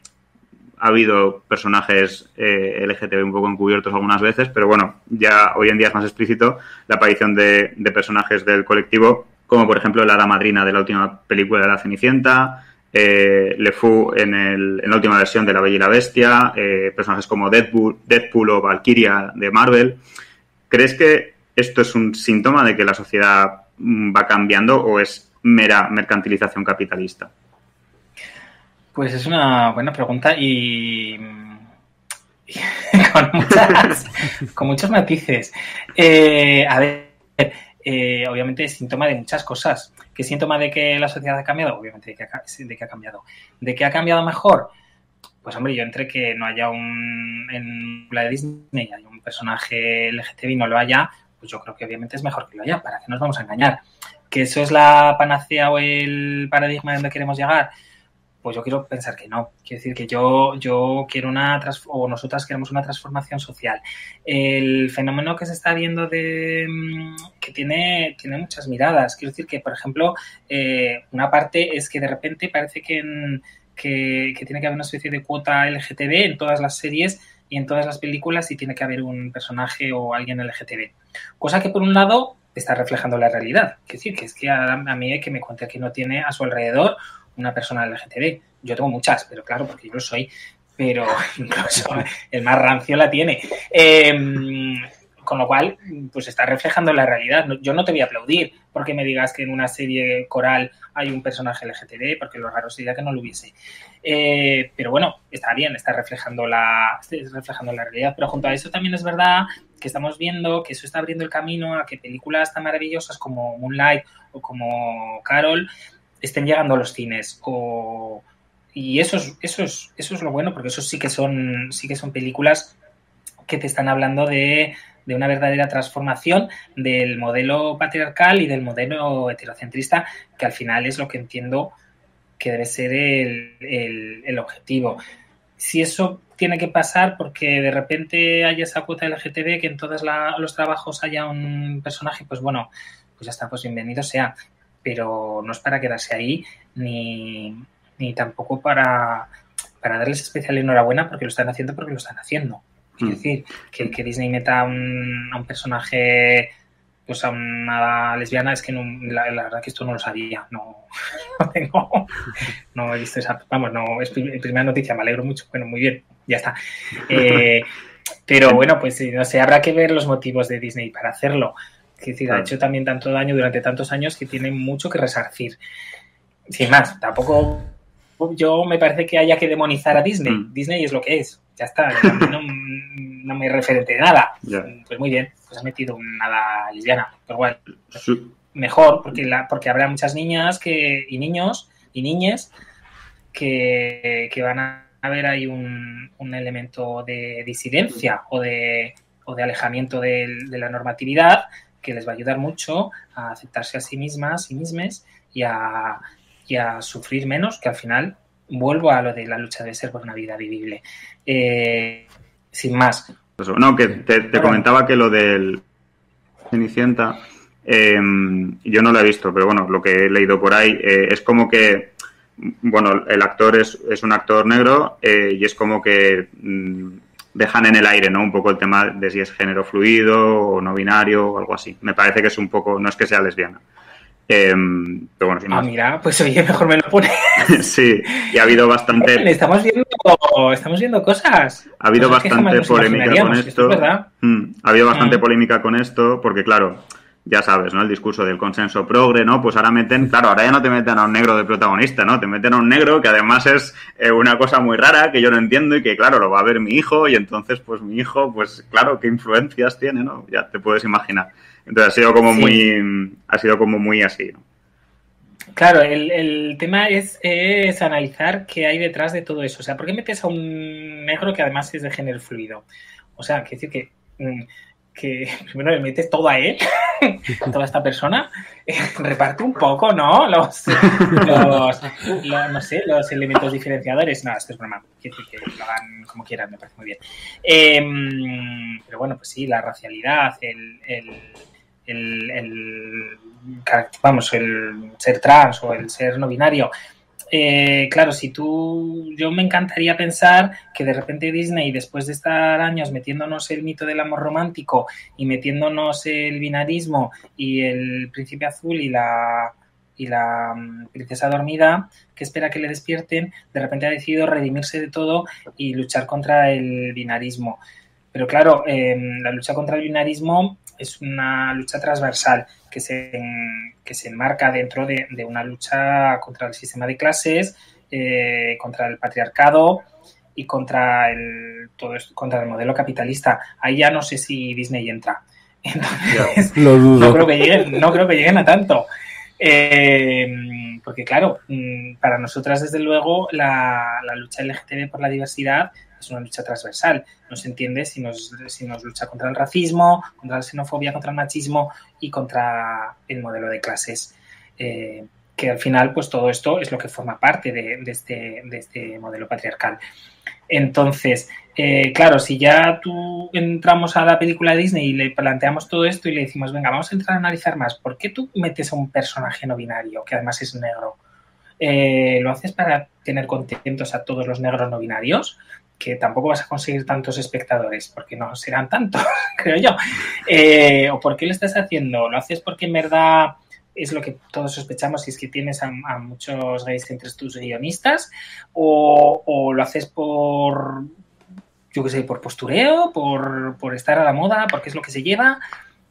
ha habido personajes LGTB un poco encubiertos algunas veces, pero bueno, ya hoy en día es más explícito la aparición de personajes del colectivo, como por ejemplo la hada madrina de la última película de La Cenicienta, LeFou en la última versión de La Bella y la Bestia, personajes como Deadpool o Valkyria de Marvel. ¿Crees que esto es un síntoma de que la sociedad va cambiando o es mera mercantilización capitalista? Pues es una buena pregunta y con muchos matices. A ver, obviamente es síntoma de muchas cosas. ¿Qué síntoma de que la sociedad ha cambiado? Obviamente de que ha cambiado. ¿De que ha cambiado mejor? Pues hombre, yo entre que no haya en la de Disney hay un personaje LGTB y no lo haya, pues yo creo que obviamente es mejor que lo haya. ¿Para qué nos vamos a engañar? ¿Que eso es la panacea o el paradigma donde queremos llegar? Pues yo quiero pensar que no. Quiero decir que yo quiero o nosotras queremos una transformación social. El fenómeno que se está viendo que tiene muchas miradas. Quiero decir que, por ejemplo, una parte es que de repente parece que tiene que haber una especie de cuota LGTB en todas las series y en todas las películas, y tiene que haber un personaje o alguien LGTB. Cosa que, por un lado, está reflejando la realidad. Quiero decir que es que a mí que me cuente que no tiene a su alrededor una persona LGTB. Yo tengo muchas, pero claro, porque yo lo soy, pero incluso el más rancio la tiene. Con lo cual, pues está reflejando la realidad. Yo no te voy a aplaudir porque me digas que en una serie coral hay un personaje LGTB, porque lo raro sería que no lo hubiese. Pero bueno, está bien, está reflejando la realidad. Pero junto a eso también es verdad que estamos viendo que eso está abriendo el camino a que películas tan maravillosas como Moonlight o como Carol estén llegando a los cines, y eso es lo bueno, porque eso sí que son películas que te están hablando de una verdadera transformación del modelo patriarcal y del modelo heterocentrista, que al final es lo que entiendo que debe ser el objetivo. Si eso tiene que pasar porque de repente haya esa cuota LGTB, que en todos los trabajos haya un personaje, pues bueno, pues ya está, pues bienvenido sea. Pero no es para quedarse ahí, ni tampoco para darles especial enhorabuena porque lo están haciendo. Es decir, que Disney meta a un personaje, pues a una lesbiana, es que no, la verdad que esto no lo sabía. No he visto esa... Vamos, no, es primera noticia, me alegro mucho. Bueno, muy bien, ya está. Pero bueno, pues no sé, habrá que ver los motivos de Disney para hacerlo. Es decir, ha hecho también tanto daño durante tantos años que tiene mucho que resarcir. Sin más, tampoco yo me parece que haya que demonizar a Disney. Disney es lo que es. Ya está. No me referente de nada. Yeah. Pues muy bien, pues has metido una hada lesbiana. Pero bueno, mejor, porque habrá muchas niñas y niños y niñes que van a ver ahí un elemento de disidencia o de alejamiento de la normatividad, que les va a ayudar mucho a aceptarse a sí mismas y mismes y a sufrir menos, que al final vuelvo a lo de la lucha debe ser por una vida vivible. Sin más. No, que te comentaba que lo del Cenicienta, yo no lo he visto, pero bueno, lo que he leído por ahí es como que, bueno, el actor es un actor negro y es como que dejan en el aire, ¿no? Un poco el tema de si es género fluido o no binario o algo así. Me parece que es un poco, no es que sea lesbiana. Pero bueno, sin más. Mira, pues oye, mejor me lo pone. Sí, y ha habido bastante... Estamos viendo cosas. Ha habido cosas bastante polémica con esto. Es verdad. Ha habido bastante polémica con esto, porque claro, ya sabes, ¿no? El discurso del consenso progre, ¿no? Pues ahora ahora ya no te meten a un negro de protagonista, ¿no? Te meten a un negro que además es una cosa muy rara que yo no entiendo y que, claro, lo va a ver mi hijo y entonces, pues mi hijo, pues claro, qué influencias tiene, ¿no? Ya te puedes imaginar. Entonces ha sido como muy así, ¿no? Claro, el tema es analizar qué hay detrás de todo eso. O sea, ¿por qué metes a un negro que además es de género fluido? O sea, quiere decir que primero le metes todo a él, a toda esta persona, reparte un poco, ¿no? Los elementos diferenciadores. No, esto es broma. Quiere decir que lo hagan como quieran, me parece muy bien. Pero bueno, pues sí, la racialidad, el ser trans o el ser no binario. Claro, yo me encantaría pensar que de repente Disney, después de estar años metiéndonos el mito del amor romántico y metiéndonos el binarismo y el príncipe azul y la princesa dormida, que espera que le despierten, de repente ha decidido redimirse de todo y luchar contra el binarismo. Pero claro, la lucha contra el binarismo es una lucha transversal que se enmarca dentro de una lucha contra el sistema de clases, contra el patriarcado y contra el modelo capitalista. Ahí ya no sé si Disney entra. Entonces, lo dudo. No creo que lleguen a tanto. Porque claro, para nosotras desde luego la lucha LGTB por la diversidad es una lucha transversal. No se entiende si nos lucha contra el racismo, contra la xenofobia, contra el machismo y contra el modelo de clases. Que al final, pues todo esto es lo que forma parte de este modelo patriarcal. Entonces, claro, si ya tú entramos a la película de Disney y le planteamos todo esto y le decimos, venga, vamos a entrar a analizar más, ¿por qué tú metes a un personaje no binario que además es negro? ¿Lo haces para tener contentos a todos los negros no binarios? Que tampoco vas a conseguir tantos espectadores, porque no serán tantos, creo yo. ¿O por qué lo estás haciendo? ¿Lo haces porque en verdad es lo que todos sospechamos, y es que tienes a muchos gays entre tus guionistas? ¿O lo haces por, yo qué sé, por postureo, por estar a la moda, porque es lo que se lleva,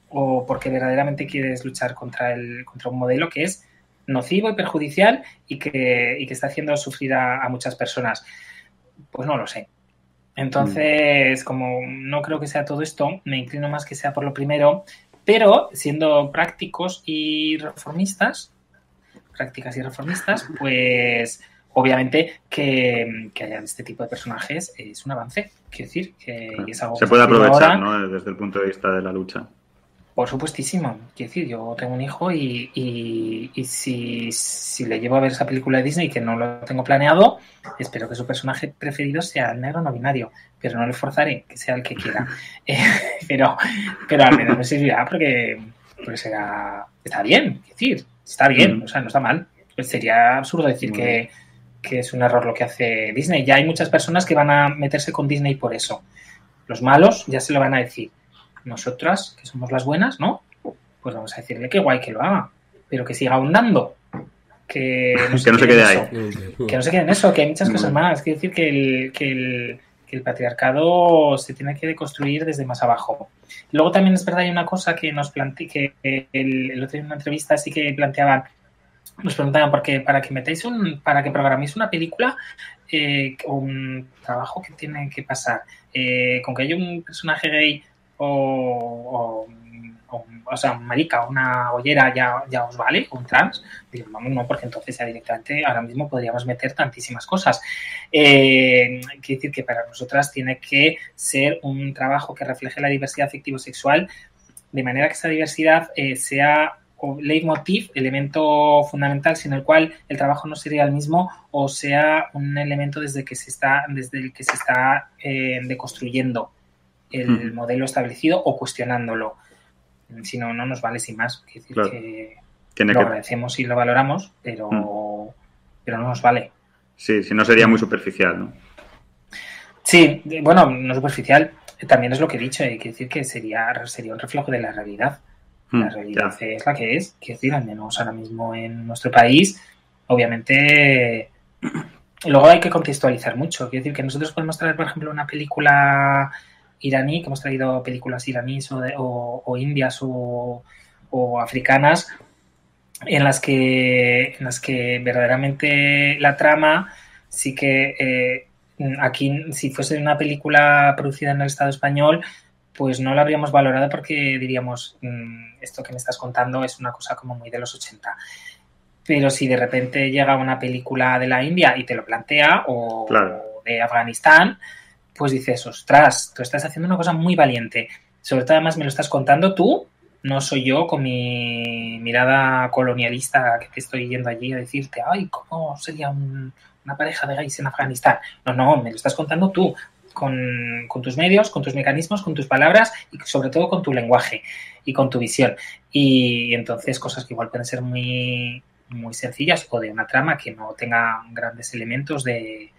o porque verdaderamente quieres luchar contra un modelo que es nocivo y perjudicial y que está haciendo sufrir a muchas personas? Pues no lo sé. Entonces, como no creo que sea todo esto, me inclino más que sea por lo primero, pero siendo prácticas y reformistas, pues obviamente que haya este tipo de personajes es un avance. Quiero decir que es algo se que puede aprovechar, ahora, ¿no? Desde el punto de vista de la lucha. Por supuestísimo. Quiero decir, yo tengo un hijo y si le llevo a ver esa película de Disney, que no lo tengo planeado, espero que su personaje preferido sea el negro no binario, pero no le forzaré que sea el que quiera. Pero al menos me servirá porque está bien, es decir, está bien, o sea, no está mal. Pues sería absurdo decir que es un error lo que hace Disney. Ya hay muchas personas que van a meterse con Disney por eso. Los malos ya se lo van a decir. Nosotras, que somos las buenas, ¿no? Pues vamos a decirle que guay que lo haga, pero que siga ahondando, que no se quede ahí. Que no se quede en eso, que hay muchas cosas más. Quiero decir que el patriarcado se tiene que deconstruir desde más abajo. Luego también es verdad, hay una cosa que nos planteé, que el otro día en una entrevista sí que nos preguntaban, porque para que programéis una película, un trabajo que tiene que pasar, con que haya un personaje gay o sea, un marica, una bollera ya os vale, un trans. Digo, vamos, no, porque entonces ya directamente ahora mismo podríamos meter tantísimas cosas. Quiere decir que para nosotras tiene que ser un trabajo que refleje la diversidad afectivo-sexual, de manera que esa diversidad sea leitmotiv, elemento fundamental, sin el cual el trabajo no sería el mismo, o sea un elemento desde el que se está deconstruyendo el modelo establecido o cuestionándolo. Si no, no nos vale sin más. Quiere decir, claro, que lo agradecemos y lo valoramos, pero no nos vale. Sí, si no sería muy superficial, ¿no? Sí, bueno, no superficial, también es lo que he dicho, hay que decir que sería un reflejo de la realidad. La realidad es la que es, quiero decir, al menos ahora mismo en nuestro país, obviamente, luego hay que contextualizar mucho, quiero decir que nosotros podemos traer, por ejemplo, una película iraní, que hemos traído películas iraníes o indias o africanas, en las que verdaderamente la trama sí que aquí, si fuese una película producida en el Estado español, pues no la habríamos valorado porque diríamos, esto que me estás contando es una cosa como muy de los 80. Pero si de repente llega una película de la India y te lo plantea, o de Afganistán, pues dices, ostras, tú estás haciendo una cosa muy valiente. Sobre todo, además, me lo estás contando tú, no soy yo con mi mirada colonialista que te estoy yendo allí a decirte, ay, ¿cómo sería una pareja de gays en Afganistán? No, me lo estás contando tú, con tus medios, con tus mecanismos, con tus palabras y sobre todo con tu lenguaje y con tu visión. Y entonces cosas que igual pueden ser muy, muy sencillas o de una trama que no tenga grandes elementos de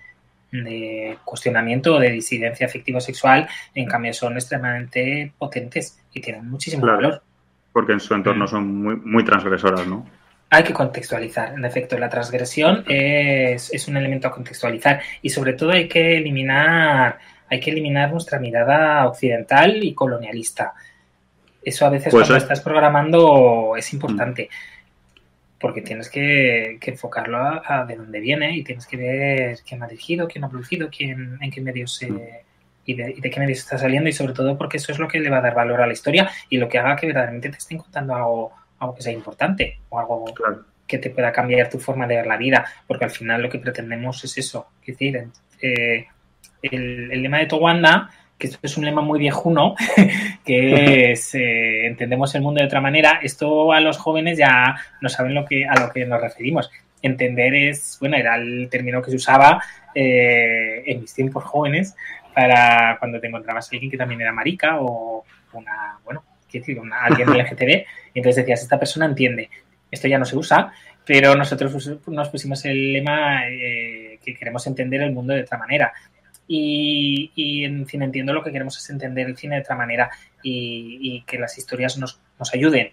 cuestionamiento o de disidencia afectivo-sexual, en cambio son extremadamente potentes y tienen muchísimo valor. Porque en su entorno son muy, muy transgresoras, ¿no? Hay que contextualizar. En efecto, la transgresión es un elemento a contextualizar y sobre todo hay que eliminar nuestra mirada occidental y colonialista. Eso a veces pues cuando estás programando es importante porque tienes que enfocarlo a de dónde viene y tienes que ver quién ha dirigido, quién ha producido, en qué medios y de qué medios está saliendo y sobre todo porque eso es lo que le va a dar valor a la historia y lo que haga que verdaderamente te estén contando algo que sea importante o algo que te pueda cambiar tu forma de ver la vida, porque al final lo que pretendemos es eso, es decir, el lema de Towanda, que esto es un lema muy viejuno, que es entendemos el mundo de otra manera. Esto a los jóvenes ya no saben a lo que nos referimos. Entender era el término que se usaba en mis tiempos jóvenes para cuando te encontrabas a alguien que también era marica o alguien del LGTB, y entonces decías, esta persona entiende. Esto ya no se usa, pero nosotros nos pusimos el lema que queremos entender el mundo de otra manera. Y en Cine Entiendo lo que queremos es entender el cine de otra manera y que las historias nos ayuden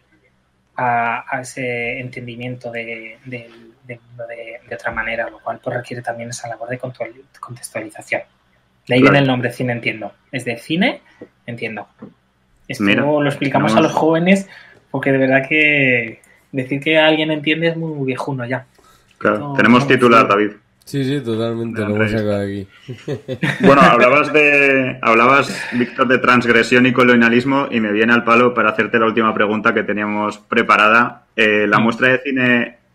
a ese entendimiento del mundo de otra manera, lo cual pues requiere también esa labor de contextualización. De ahí viene el nombre Cine Entiendo. Es de cine, entiendo. Esto lo explicamos a los jóvenes porque de verdad que decir que alguien entiende es muy viejuno ya. Claro, tenemos titular, David. Sí, totalmente, lo hemos sacado aquí. Bueno, hablabas, Víctor, de transgresión y colonialismo y me viene al palo para hacerte la última pregunta que teníamos preparada. La muestra de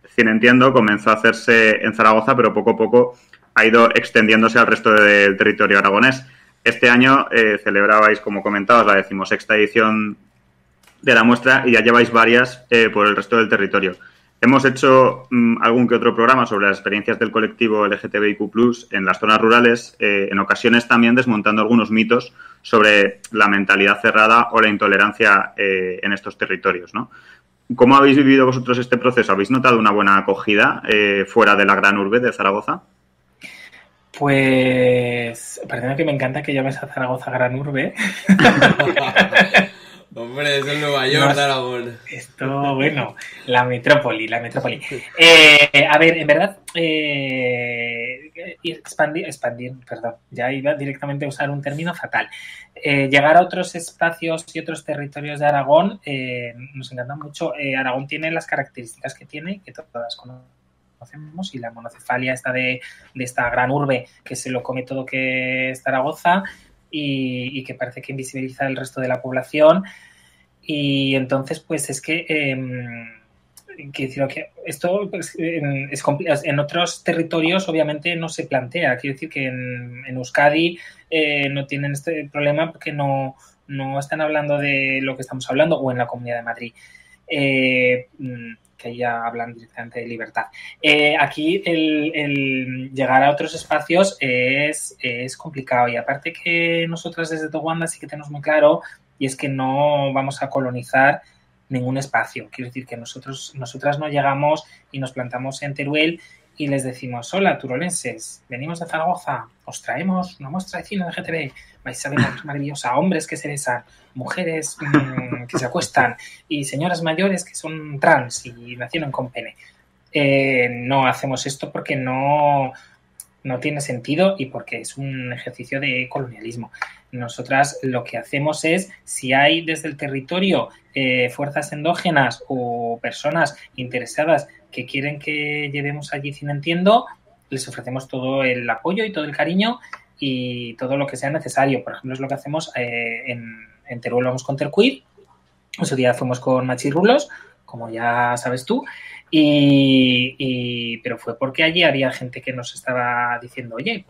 Cine Entiendo comenzó a hacerse en Zaragoza, pero poco a poco ha ido extendiéndose al resto del territorio aragonés. Este año celebrabais, como comentabas, la 16ª edición de la muestra y ya lleváis varias por el resto del territorio. Hemos hecho algún que otro programa sobre las experiencias del colectivo LGTBIQ+, en las zonas rurales, en ocasiones también desmontando algunos mitos sobre la mentalidad cerrada o la intolerancia en estos territorios, ¿no? ¿Cómo habéis vivido vosotros este proceso? ¿Habéis notado una buena acogida fuera de la gran urbe de Zaragoza? Pues, perdona que me encanta que llames a Zaragoza gran urbe. Hombre, es el Nueva York de Aragón. Esto, bueno, la metrópoli. A ver, en verdad, expandir, perdón, ya iba directamente a usar un término fatal. Llegar a otros espacios y otros territorios de Aragón nos encanta mucho. Aragón tiene las características que tiene, que todas conocemos, y la monocefalia esta de esta gran urbe que se lo come todo, que es Zaragoza, y que parece que invisibiliza el resto de la población. Y entonces, pues es que quiero decir que esto pues, en otros territorios obviamente no se plantea. Quiero decir que en Euskadi no tienen este problema porque no están hablando de lo que estamos hablando, o en la Comunidad de Madrid, que ya hablan directamente de libertad. Aquí el llegar a otros espacios es complicado, y aparte que nosotras desde Towanda sí que tenemos muy claro, y es que no vamos a colonizar ningún espacio. Quiero decir que nosotras no llegamos y nos plantamos en Teruel y les decimos, hola, turolenses, venimos de Zaragoza, os traemos una muestra de cine de LGTB, vais a ver una cosa maravillosa, hombres que se besan, mujeres que se acuestan y señoras mayores que son trans y nacieron con pene. No hacemos esto porque no tiene sentido y porque es un ejercicio de colonialismo. Nosotras lo que hacemos es, si hay desde el territorio fuerzas endógenas o personas interesadas que quieren que llevemos allí Cine Entiendo, les ofrecemos todo el apoyo y todo el cariño y todo lo que sea necesario. Por ejemplo, es lo que hacemos en Teruel, vamos con Terqueer, ese día fuimos con Machirulos, como ya sabes tú, pero fue porque allí había gente que nos estaba diciendo, oye,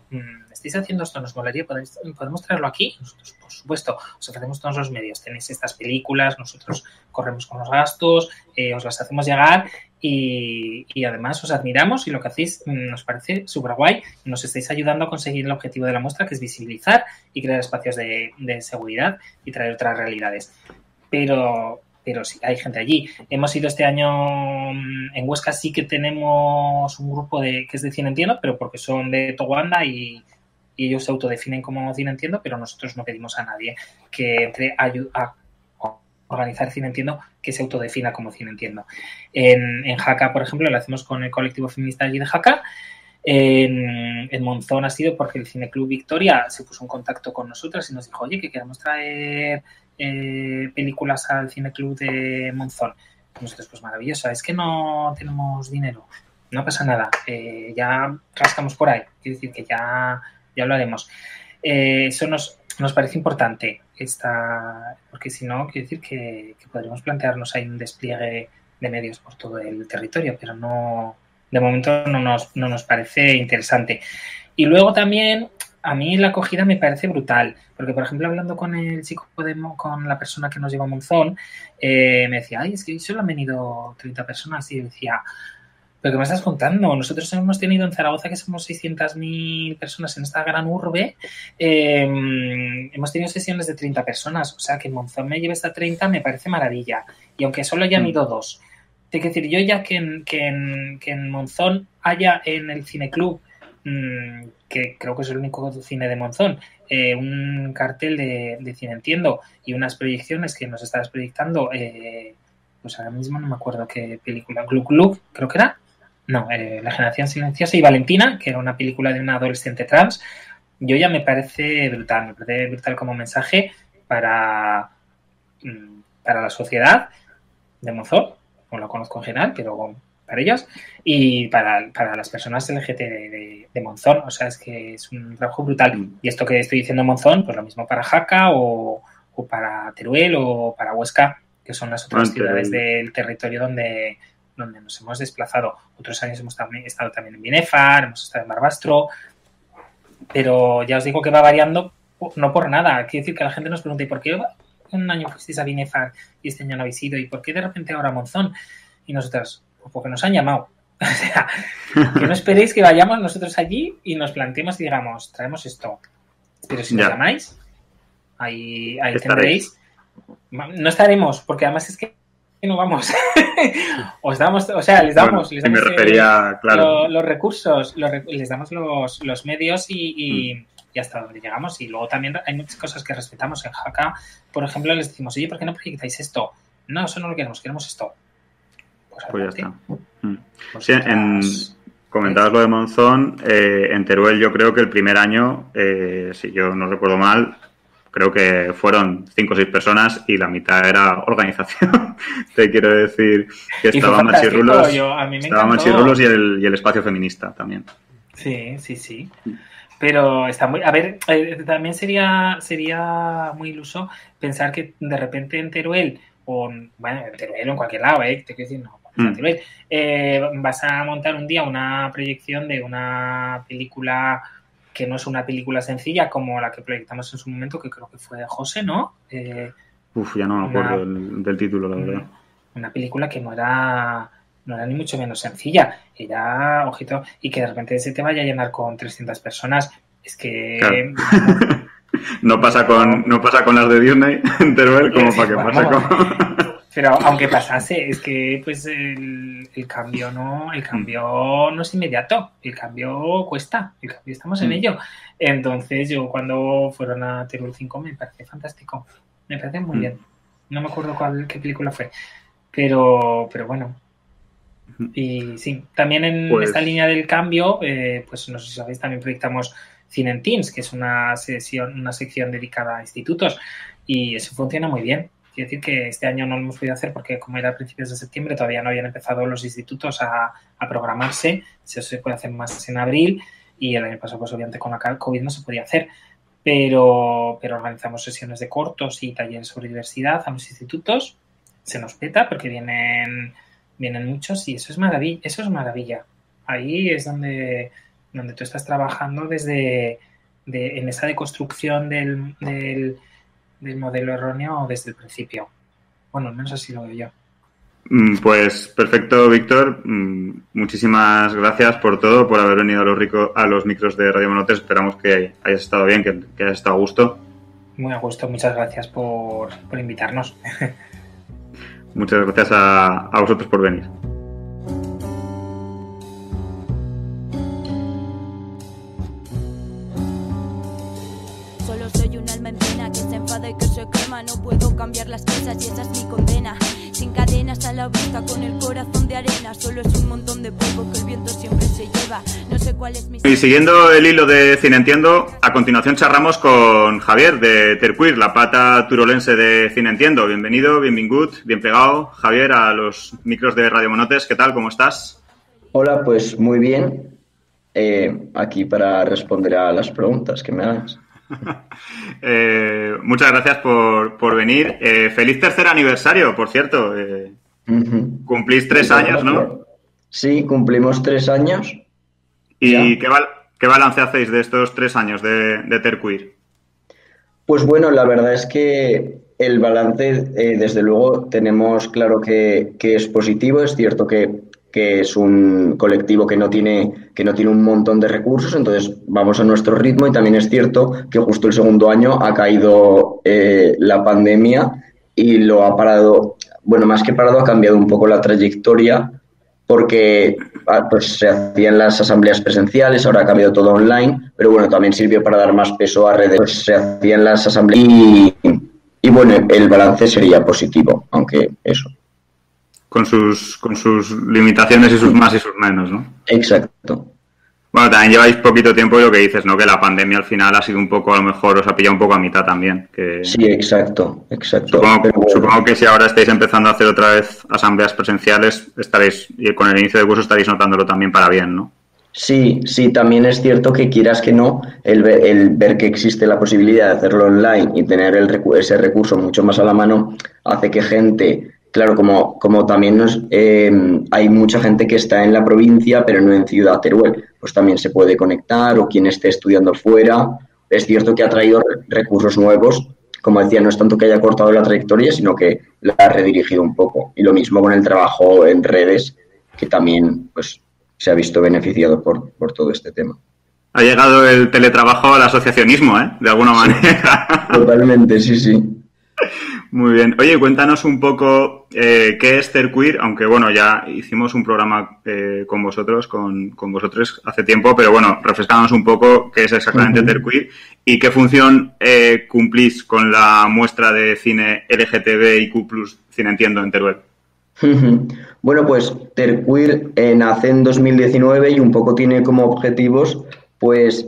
estáis haciendo esto, nos molaría, ¿podemos traerlo aquí? Nosotros, por supuesto, os ofrecemos todos los medios, tenéis estas películas, nosotros corremos con los gastos, os las hacemos llegar y además os admiramos y lo que hacéis nos parece súper guay, nos estáis ayudando a conseguir el objetivo de la muestra, que es visibilizar y crear espacios de seguridad y traer otras realidades. Pero sí, hay gente allí. Hemos ido este año en Huesca, sí que tenemos un grupo que es de Cine Entiendo, pero porque son de Towanda y ellos se autodefinen como Cine Entiendo, pero nosotros no pedimos a nadie que entre a organizar Cine Entiendo que se autodefina como Cine Entiendo. En Jaca, por ejemplo, lo hacemos con el colectivo feminista allí de Jaca. En Monzón ha sido porque el Cineclub Victoria se puso en contacto con nosotros y nos dijo, oye, que queremos traer películas al Cineclub de Monzón. Y nosotros, pues maravilloso, es que no tenemos dinero, no pasa nada, ya rascamos por ahí, quiere decir que ya lo haremos. Eso nos parece importante, porque si no, quiere decir que podríamos plantearnos ahí un despliegue de medios por todo el territorio, pero no, de momento no nos parece interesante. Y luego también, a mí la acogida me parece brutal, porque, por ejemplo, hablando con el chico, con la persona que nos lleva a Monzón, me decía, ay, es que solo han venido 30 personas, y yo decía, ¿pero qué me estás contando? Nosotros hemos tenido en Zaragoza, que somos 600.000 personas en esta gran urbe, hemos tenido sesiones de 30 personas, o sea, que en Monzón me lleve hasta 30 me parece maravilla, y aunque solo hayan ido 2, es decir, yo ya que en Monzón haya en el Cineclub, que creo que es el único cine de Monzón, un cartel de Cine Entiendo y unas proyecciones que nos estabas proyectando, pues ahora mismo no me acuerdo qué película, Gluck Gluck, creo que era, no, La Generación Silenciosa y Valentina, que era una película de una adolescente trans. Yo ya me parece brutal como mensaje para la sociedad de Monzón, no lo conozco en general, pero para ellos y para las personas LGT de Monzón, o sea, es que es un trabajo brutal. Y esto que estoy diciendo en Monzón, pues lo mismo para Jaca o para Teruel o para Huesca, que son las otras ciudades del territorio donde nos hemos desplazado. Otros años hemos estado también en Binefar, hemos estado en Barbastro, pero ya os digo que va variando, no por nada. Quiero decir que la gente nos pregunta, ¿y por qué un año fuisteis a Binefar y este año no habéis ido? ¿Y por qué de repente ahora a Monzón? Y nosotras, pues porque nos han llamado. O sea, que no esperéis que vayamos nosotros allí y nos planteemos y digamos, traemos esto. Pero si nos llamáis, ahí tendréis. No estaremos, porque además es que no vamos. Les damos me refería, claro, los recursos, les damos los medios y hasta donde llegamos. Y luego también hay muchas cosas que respetamos. En Jaca, por ejemplo, les decimos, oye, ¿por qué no proyectáis esto? No, eso no lo queremos esto. Pues ya está. Sí, comentabas lo de Monzón. En Teruel yo creo que el primer año, si yo no recuerdo mal, creo que fueron 5 o 6 personas y la mitad era organización. Te quiero decir que estaba Machirulos y el espacio feminista también. Sí. Pero está muy... A ver, también sería muy iluso pensar que de repente en Teruel, en Teruel o en cualquier lado, te quiero decir, no, Teruel, vas a montar un día una proyección de una película que no es una película sencilla como la que proyectamos en su momento, que creo que fue José, ¿no? Ya no me acuerdo del título, la verdad. Una película que no era ni mucho menos sencilla, era, ojito, y que de repente se te vaya a llenar con 300 personas, es que... Claro. No pasa con las de Disney en Teruel como para que pase con... Pero aunque pasase, es que pues el cambio no es inmediato, el cambio cuesta, el cambio estamos en ello. Entonces yo cuando fueron a Teruel 5 me parece fantástico, me parece muy bien. No me acuerdo qué película fue, pero bueno. Y sí, también en esta línea del cambio, pues no sé si sabéis, también proyectamos Cine en Teams, que es una sección dedicada a institutos, y eso funciona muy bien. Quiero decir que este año no lo hemos podido hacer porque como era a principios de septiembre todavía no habían empezado los institutos a programarse. Eso se puede hacer más en abril y el año pasado pues obviamente con la COVID no se podía hacer. Pero organizamos sesiones de cortos y talleres sobre diversidad a los institutos. Se nos peta porque vienen muchos y eso es maravilla. Ahí es donde tú estás trabajando en esa deconstrucción del modelo erróneo desde el principio. Bueno, al menos así lo veo yo. Pues perfecto, Víctor. Muchísimas gracias por todo, por haber venido a los micros de Radio Monotes. Esperamos que hayas estado bien, que hayas estado a gusto. Muy a gusto. Muchas gracias por invitarnos. Muchas gracias a vosotros por venir. Solo soy un alma en pena que se enfada y que se quema. No puedo cambiar las cosas y esa es mi condena. Sin cadenas a la vista, con el corazón de arena. Solo es un montón de polvo que el viento siempre se lleva. No sé cuál es mi... Y siguiendo el hilo de Cine Entiendo, a continuación charlamos con Javier de Terqueer, la pata turolense de Cine Entiendo. Bienvenido, bienvengut, bien pegado, Javier, a los micros de Radio Monotes. ¿Qué tal? ¿Cómo estás? Hola, pues muy bien. Aquí para responder a las preguntas que me hagas. Muchas gracias por venir. Feliz tercer aniversario, por cierto. Cumplís 3 años, ¿no? Sí, cumplimos 3 años. ¿Y qué balance hacéis de estos 3 años de Terqueer? Pues bueno, la verdad es que el balance, desde luego, tenemos claro que es positivo. Es cierto que es un colectivo que no tiene un montón de recursos, entonces vamos a nuestro ritmo, y también es cierto que justo el segundo año ha caído la pandemia y lo ha parado, bueno, más que parado, ha cambiado un poco la trayectoria, porque pues se hacían las asambleas presenciales, ahora ha cambiado todo online, pero bueno, también sirvió para dar más peso a redes, pues se hacían las asambleas y bueno, el balance sería positivo, aunque eso. Con sus limitaciones y sus más y sus menos, ¿no? Exacto. Bueno, también lleváis poquito tiempo y lo que dices, ¿no? Que la pandemia al final ha sido un poco, a lo mejor os ha pillado un poco a mitad también. Sí, exacto. Supongo que si ahora estáis empezando a hacer otra vez asambleas presenciales, y con el inicio de curso estaréis notándolo también para bien, ¿no? Sí, también es cierto que quieras que no, el ver que existe la posibilidad de hacerlo online y tener ese recurso mucho más a la mano hace que gente... Claro, como también hay mucha gente que está en la provincia, pero no en Ciudad Teruel, pues también se puede conectar, o quien esté estudiando fuera. Es cierto que ha traído recursos nuevos, como decía, no es tanto que haya cortado la trayectoria, sino que la ha redirigido un poco. Y lo mismo con el trabajo en redes, que también pues se ha visto beneficiado por todo este tema. Ha llegado el teletrabajo al asociacionismo, ¿eh? De alguna manera. Totalmente, sí. Muy bien. Oye, cuéntanos un poco qué es Terqueer, aunque bueno, ya hicimos un programa con vosotros hace tiempo, pero bueno, refrescándonos un poco qué es exactamente Terqueer y qué función cumplís con la muestra de cine LGTBIQ+, Cine Entiendo en Teruel. Bueno, pues Terqueer nace en 2019 y un poco tiene como objetivos, pues,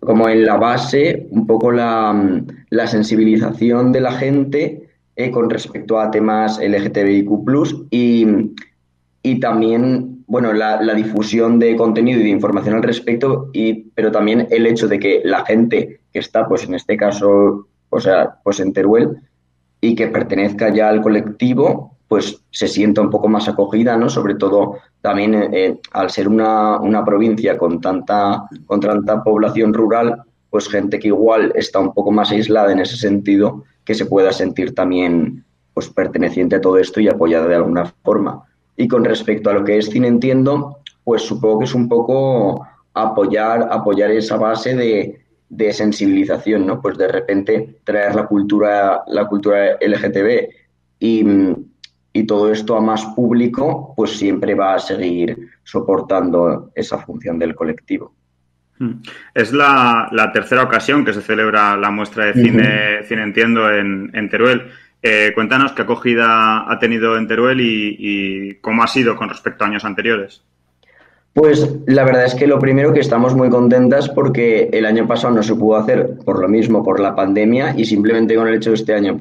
como en la base, un poco la sensibilización de la gente con respecto a temas LGTBIQ+, y también, bueno, la difusión de contenido y de información al respecto, pero también el hecho de que la gente que está, pues en este caso, o sea, pues en Teruel, y que pertenezca ya al colectivo, pues se sienta un poco más acogida, ¿no? Sobre todo también al ser una provincia con tanta población rural, pues gente que igual está un poco más aislada en ese sentido, que se pueda sentir también pues perteneciente a todo esto y apoyada de alguna forma. Y con respecto a lo que es Cine Entiendo, pues supongo que es un poco apoyar esa base de sensibilización, ¿no? Pues de repente traer la cultura LGTB y todo esto a más público, pues siempre va a seguir soportando esa función del colectivo. Es la tercera ocasión que se celebra la muestra de cine Entiendo en Teruel. Cuéntanos qué acogida ha tenido en Teruel y cómo ha sido con respecto a años anteriores. Pues la verdad es que lo primero que estamos muy contentas porque el año pasado no se pudo hacer por lo mismo, por la pandemia, y simplemente con el hecho de este año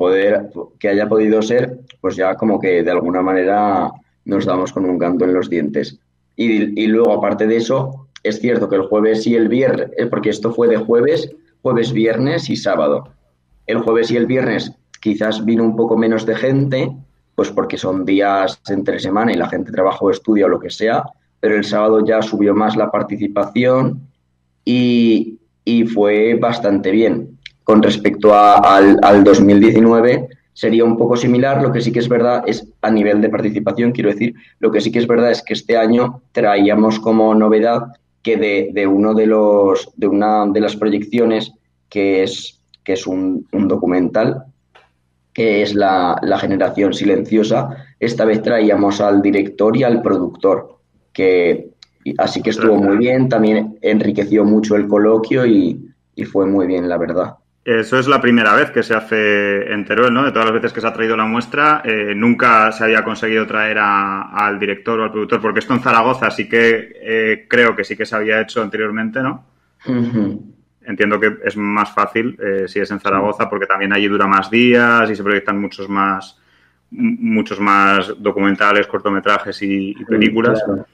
que haya podido ser, pues ya como que de alguna manera nos damos con un canto en los dientes. Y luego, aparte de eso, es cierto que el jueves y el viernes, porque esto fue de jueves, viernes y sábado. El jueves y el viernes quizás vino un poco menos de gente, pues porque son días entre semana y la gente trabaja o estudia o lo que sea, pero el sábado ya subió más la participación y fue bastante bien. Con respecto al 2019 sería un poco similar, lo que sí que es verdad es a nivel de participación, quiero decir, lo que sí que es verdad es que este año traíamos como novedad que de una de las proyecciones que es un documental, que es la generación silenciosa, esta vez traíamos al director y al productor. Así que estuvo muy bien, también enriqueció mucho el coloquio y fue muy bien, la verdad. Eso es la primera vez que se hace en Teruel, ¿no? De todas las veces que se ha traído la muestra, nunca se había conseguido traer al director o al productor, porque esto en Zaragoza sí que creo que sí que se había hecho anteriormente, ¿no? Entiendo que es más fácil si es en Zaragoza, porque también allí dura más días y se proyectan muchos más documentales, cortometrajes y películas. Claro.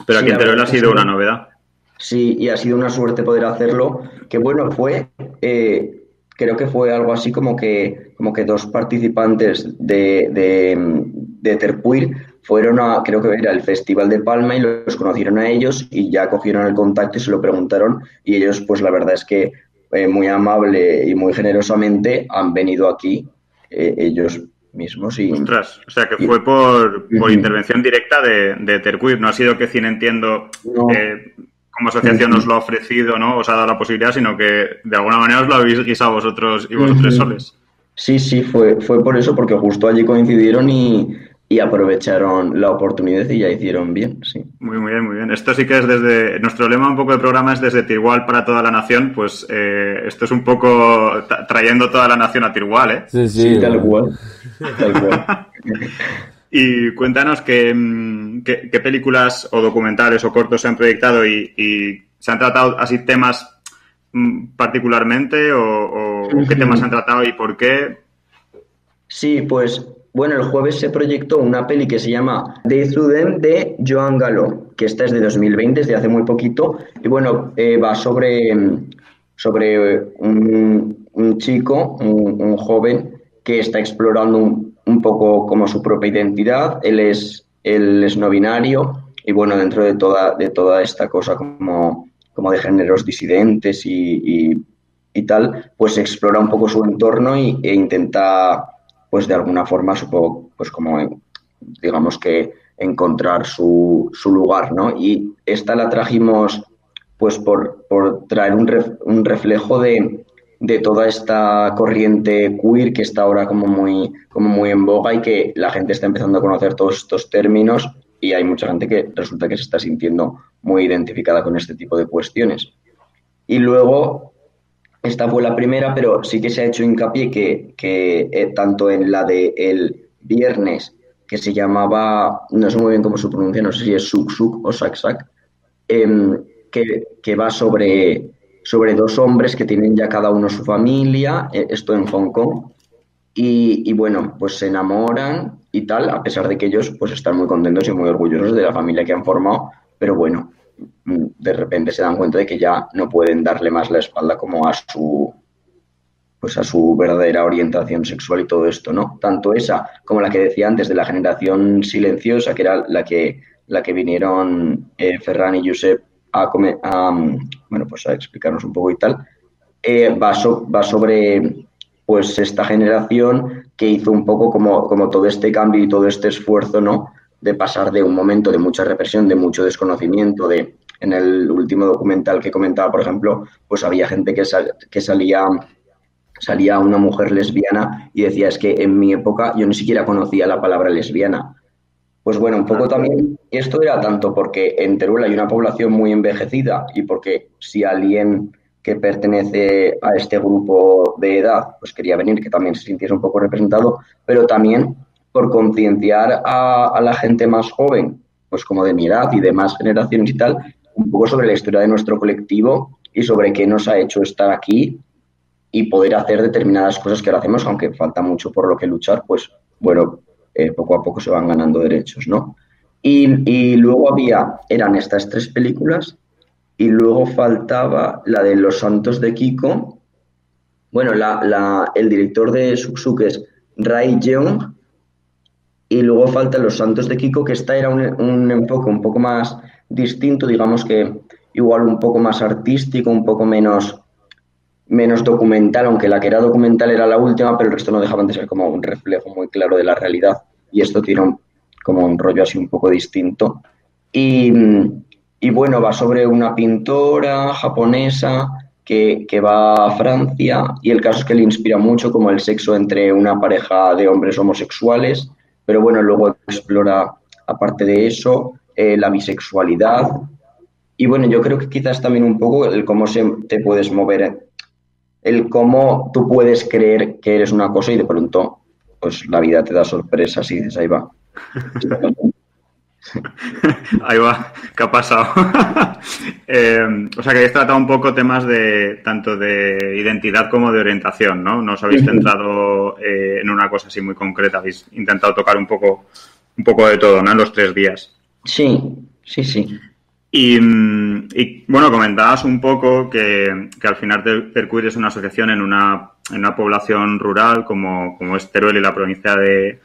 Pero aquí en Teruel ha sido una novedad. Sí, y ha sido una suerte poder hacerlo, que bueno, creo que fue algo así como que dos participantes de Terpuir fueron creo que era el Festival de Palma y los conocieron a ellos y ya cogieron el contacto y se lo preguntaron y ellos pues la verdad es que muy amable y muy generosamente han venido aquí ellos mismos. Ostras, o sea que fue por intervención directa de Terqueer, no ha sido que Cine Entiendo como asociación os lo ha ofrecido, ¿no? Os ha dado la posibilidad, sino que de alguna manera os lo habéis guisado vosotros y vosotros soles. Sí, fue por eso, porque justo allí coincidieron y aprovecharon la oportunidad y ya hicieron bien, sí. Muy bien, muy bien. Esto sí que es desde... Nuestro lema un poco de programa es desde Tirgual para toda la nación, pues esto es un poco trayendo toda la nación a Tirgual, ¿eh? Sí, tal cual. Y cuéntanos qué películas o documentales o cortos se han proyectado y se han tratado así temas particularmente o qué temas se han tratado y por qué. Sí, pues bueno, el jueves se proyectó una peli que se llama Day Through Them de Joan Galó, que esta es de 2020, es de hace muy poquito, y bueno, va sobre un chico, un joven que está explorando un poco como su propia identidad. Él es no binario y bueno, dentro de toda esta cosa como de géneros disidentes y tal, pues explora un poco su entorno e intenta pues de alguna forma, supongo, pues como digamos que encontrar su lugar, ¿no? Y esta la trajimos pues por traer un reflejo de toda esta corriente queer que está ahora como muy en boga y que la gente está empezando a conocer todos estos términos y hay mucha gente que resulta que se está sintiendo muy identificada con este tipo de cuestiones. Y luego, esta fue la primera, pero sí que se ha hecho hincapié que tanto en la de el viernes, que se llamaba, no sé muy bien cómo se pronuncia, no sé si es Suk Suk o Sak Sak, que va sobre dos hombres que tienen ya cada uno su familia, esto en Hong Kong, y bueno, pues se enamoran y tal, a pesar de que ellos pues están muy contentos y muy orgullosos de la familia que han formado, pero bueno, de repente se dan cuenta de que ya no pueden darle más la espalda como a su verdadera orientación sexual y todo esto, ¿no? Tanto esa como la que decía antes de la generación silenciosa, que era la que vinieron Ferran y Josep pues a explicarnos un poco y tal, va sobre pues esta generación que hizo un poco como todo este cambio y todo este esfuerzo, ¿no? De pasar de un momento de mucha represión, de mucho desconocimiento, en el último documental que comentaba, por ejemplo, pues había gente que salía salía una mujer lesbiana y decía, es que en mi época yo ni siquiera conocía la palabra lesbiana. Pues bueno, un poco también esto era tanto porque en Teruel hay una población muy envejecida y porque si alguien que pertenece a este grupo de edad pues quería venir, que también se sintiese un poco representado, pero también por concienciar a la gente más joven, pues como de mi edad y de más generaciones y tal, un poco sobre la historia de nuestro colectivo y sobre qué nos ha hecho estar aquí y poder hacer determinadas cosas que ahora hacemos, aunque falta mucho por lo que luchar, pues bueno, poco a poco se van ganando derechos, ¿no? Y luego eran estas 3 películas y luego faltaba la de Los Santos de Kiko. Bueno, el director de Suk es Ray Jeong y luego falta Los Santos de Kiko, que esta era un enfoque un poco más distinto, digamos que igual un poco más artístico, un poco menos documental, aunque la que era documental era la última, pero el resto no dejaban de ser como un reflejo muy claro de la realidad. Y esto tiene como un rollo así un poco distinto. Y bueno, va sobre una pintora japonesa que va a Francia y el caso es que le inspira mucho como el sexo entre una pareja de hombres homosexuales, pero bueno, luego explora, aparte de eso, la bisexualidad. Y bueno, yo creo que quizás también un poco el cómo te puedes mover, el cómo tú puedes creer que eres una cosa y de pronto pues la vida te da sorpresas y dices, ahí va. Ahí va, ¿qué ha pasado? O sea que habéis tratado un poco temas de tanto de identidad como de orientación, ¿no? No os habéis centrado en una cosa así muy concreta, habéis intentado tocar un poco de todo, ¿no? En los 3 días. Sí. Y bueno, comentabas un poco que al final Terqueer es una asociación en una población rural como es Teruel y la provincia de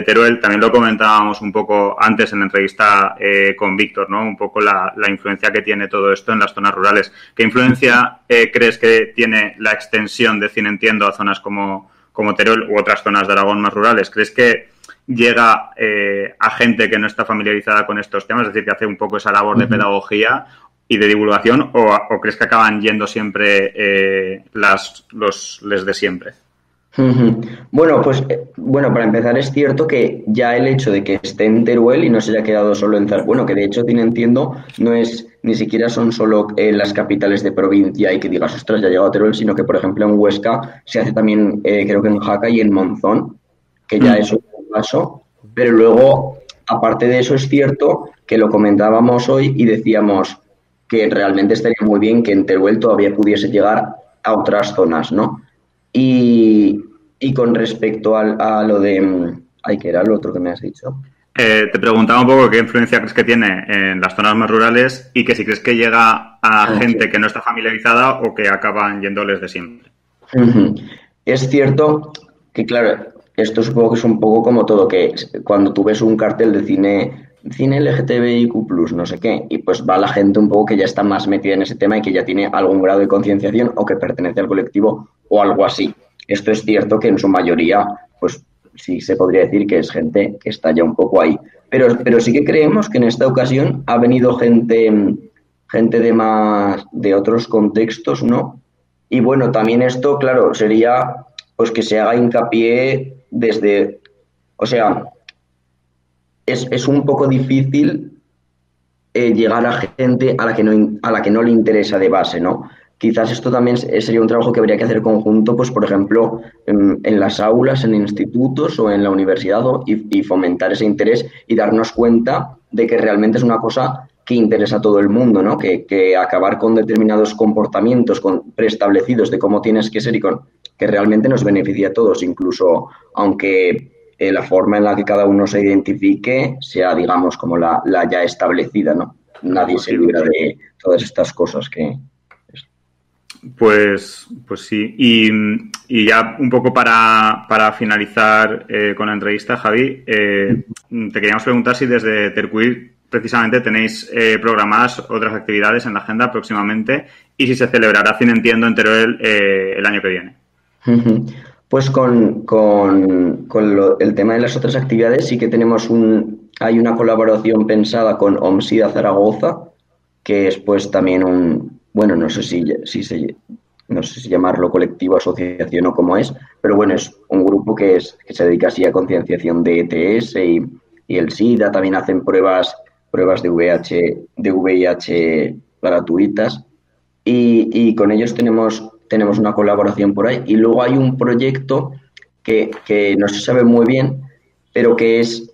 Teruel. También lo comentábamos un poco antes en la entrevista con Víctor, ¿no? Un poco la influencia que tiene todo esto en las zonas rurales. ¿Qué influencia crees que tiene la extensión de Cine Entiendo a zonas como Teruel u otras zonas de Aragón más rurales? ¿Crees que llega a gente que no está familiarizada con estos temas, es decir, que hace un poco esa labor de pedagogía y de divulgación, o crees que acaban yendo siempre les de siempre? Bueno, pues para empezar es cierto que ya el hecho de que esté en Teruel y no se haya quedado solo en bueno, que de hecho Cine Entiendo no es, ni siquiera son solo las capitales de provincia y que digas, ostras, ya ha llegado a Teruel, sino que por ejemplo en Huesca se hace también, creo que en Jaca y en Monzón, que ya es un paso, pero luego, aparte de eso, es cierto que lo comentábamos hoy y decíamos que realmente estaría muy bien que en Teruel todavía pudiese llegar a otras zonas, ¿no? Y con respecto a lo de... ¿qué era lo otro que me has dicho? Te preguntaba un poco qué influencia crees que tiene en las zonas más rurales y que si crees que llega a gente que no está familiarizada o que acaban yéndoles de siempre. Es cierto que, claro, esto supongo que es un poco como todo, que cuando tú ves un cartel de cine LGTBIQ+, no sé qué, y pues va la gente un poco que ya está más metida en ese tema y que ya tiene algún grado de concienciación o que pertenece al colectivo o algo así. Esto es cierto que en su mayoría, pues sí se podría decir que es gente que está ya un poco ahí. Pero sí que creemos que en esta ocasión ha venido gente de otros contextos, ¿no? Y bueno, también esto, claro, sería pues que se haga hincapié desde... O sea, es un poco difícil llegar a gente a la que no le interesa de base, ¿no? Quizás esto también sería un trabajo que habría que hacer conjunto, pues por ejemplo, en las aulas, en institutos o en la universidad y fomentar ese interés y darnos cuenta de que realmente es una cosa que interesa a todo el mundo, ¿no? Que acabar con determinados comportamientos preestablecidos de cómo tienes que ser y que realmente nos beneficia a todos, incluso aunque la forma en la que cada uno se identifique sea, digamos, como la ya establecida, ¿no? Nadie se libra de todas estas cosas que... Pues sí. Y ya un poco para finalizar con la entrevista, Javi, te queríamos preguntar si desde Terqueer precisamente tenéis programadas otras actividades en la agenda próximamente y si se celebrará Cine Entiendo en Teruel el año que viene. Pues con el tema de las otras actividades sí que tenemos hay una colaboración pensada con OMSIDA Zaragoza, que es pues también bueno, no sé si no sé si llamarlo colectivo, asociación o cómo es, pero bueno, es un grupo que se dedica así a concienciación de ETS y el SIDA. También hacen pruebas de VIH gratuitas y con ellos tenemos una colaboración por ahí. Y luego hay un proyecto que no se sabe muy bien, pero que es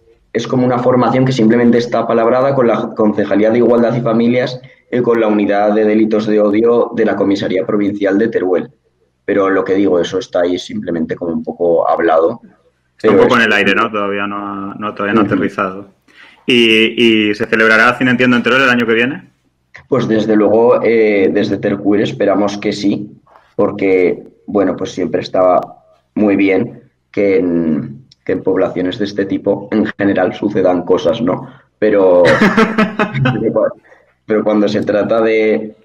como una formación que simplemente está palabrada con la Concejalía de Igualdad y Familias y con la Unidad de Delitos de Odio de la Comisaría Provincial de Teruel. Pero lo que digo, eso está ahí simplemente como un poco hablado. Está un poco en el aire, ¿no? Todavía no ha aterrizado. ¿Y se celebrará Cine Entiendo en Teruel el año que viene? Pues desde luego, desde Tercuir esperamos que sí, porque, bueno, pues siempre está muy bien que en poblaciones de este tipo en general sucedan cosas, ¿no? Pero cuando se trata de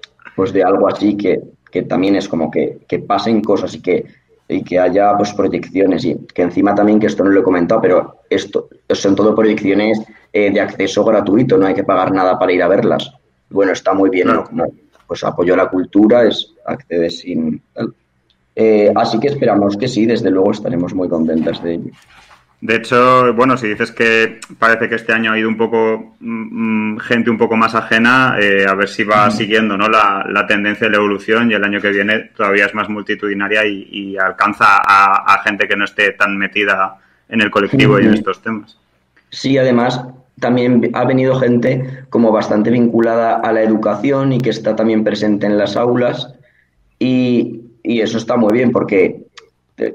algo así que también es como que pasen cosas y que haya pues proyecciones, y que encima también, que esto no lo he comentado, pero esto son todo proyecciones de acceso gratuito, no hay que pagar nada para ir a verlas. Bueno, está muy bien, ¿no? Como pues apoyo a la cultura, acceder sin tal. Así que esperamos que sí, desde luego estaremos muy contentas de ello. De hecho, bueno, si dices que parece que este año ha ido un poco gente un poco más ajena, a ver si va siguiendo, ¿no?, la tendencia de la evolución, y el año que viene todavía es más multitudinaria y alcanza a gente que no esté tan metida en el colectivo y en estos temas. Sí, además también ha venido gente como bastante vinculada a la educación y que está también presente en las aulas, y eso está muy bien, porque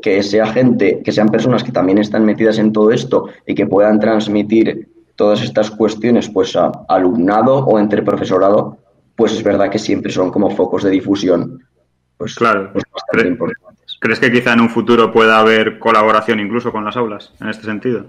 que sea gente, que sean personas que también están metidas en todo esto y que puedan transmitir todas estas cuestiones pues a alumnado o entre profesorado, pues es verdad que siempre son como focos de difusión, pues, claro. Pues bastante importantes. ¿Crees que quizá en un futuro pueda haber colaboración incluso con las aulas en este sentido?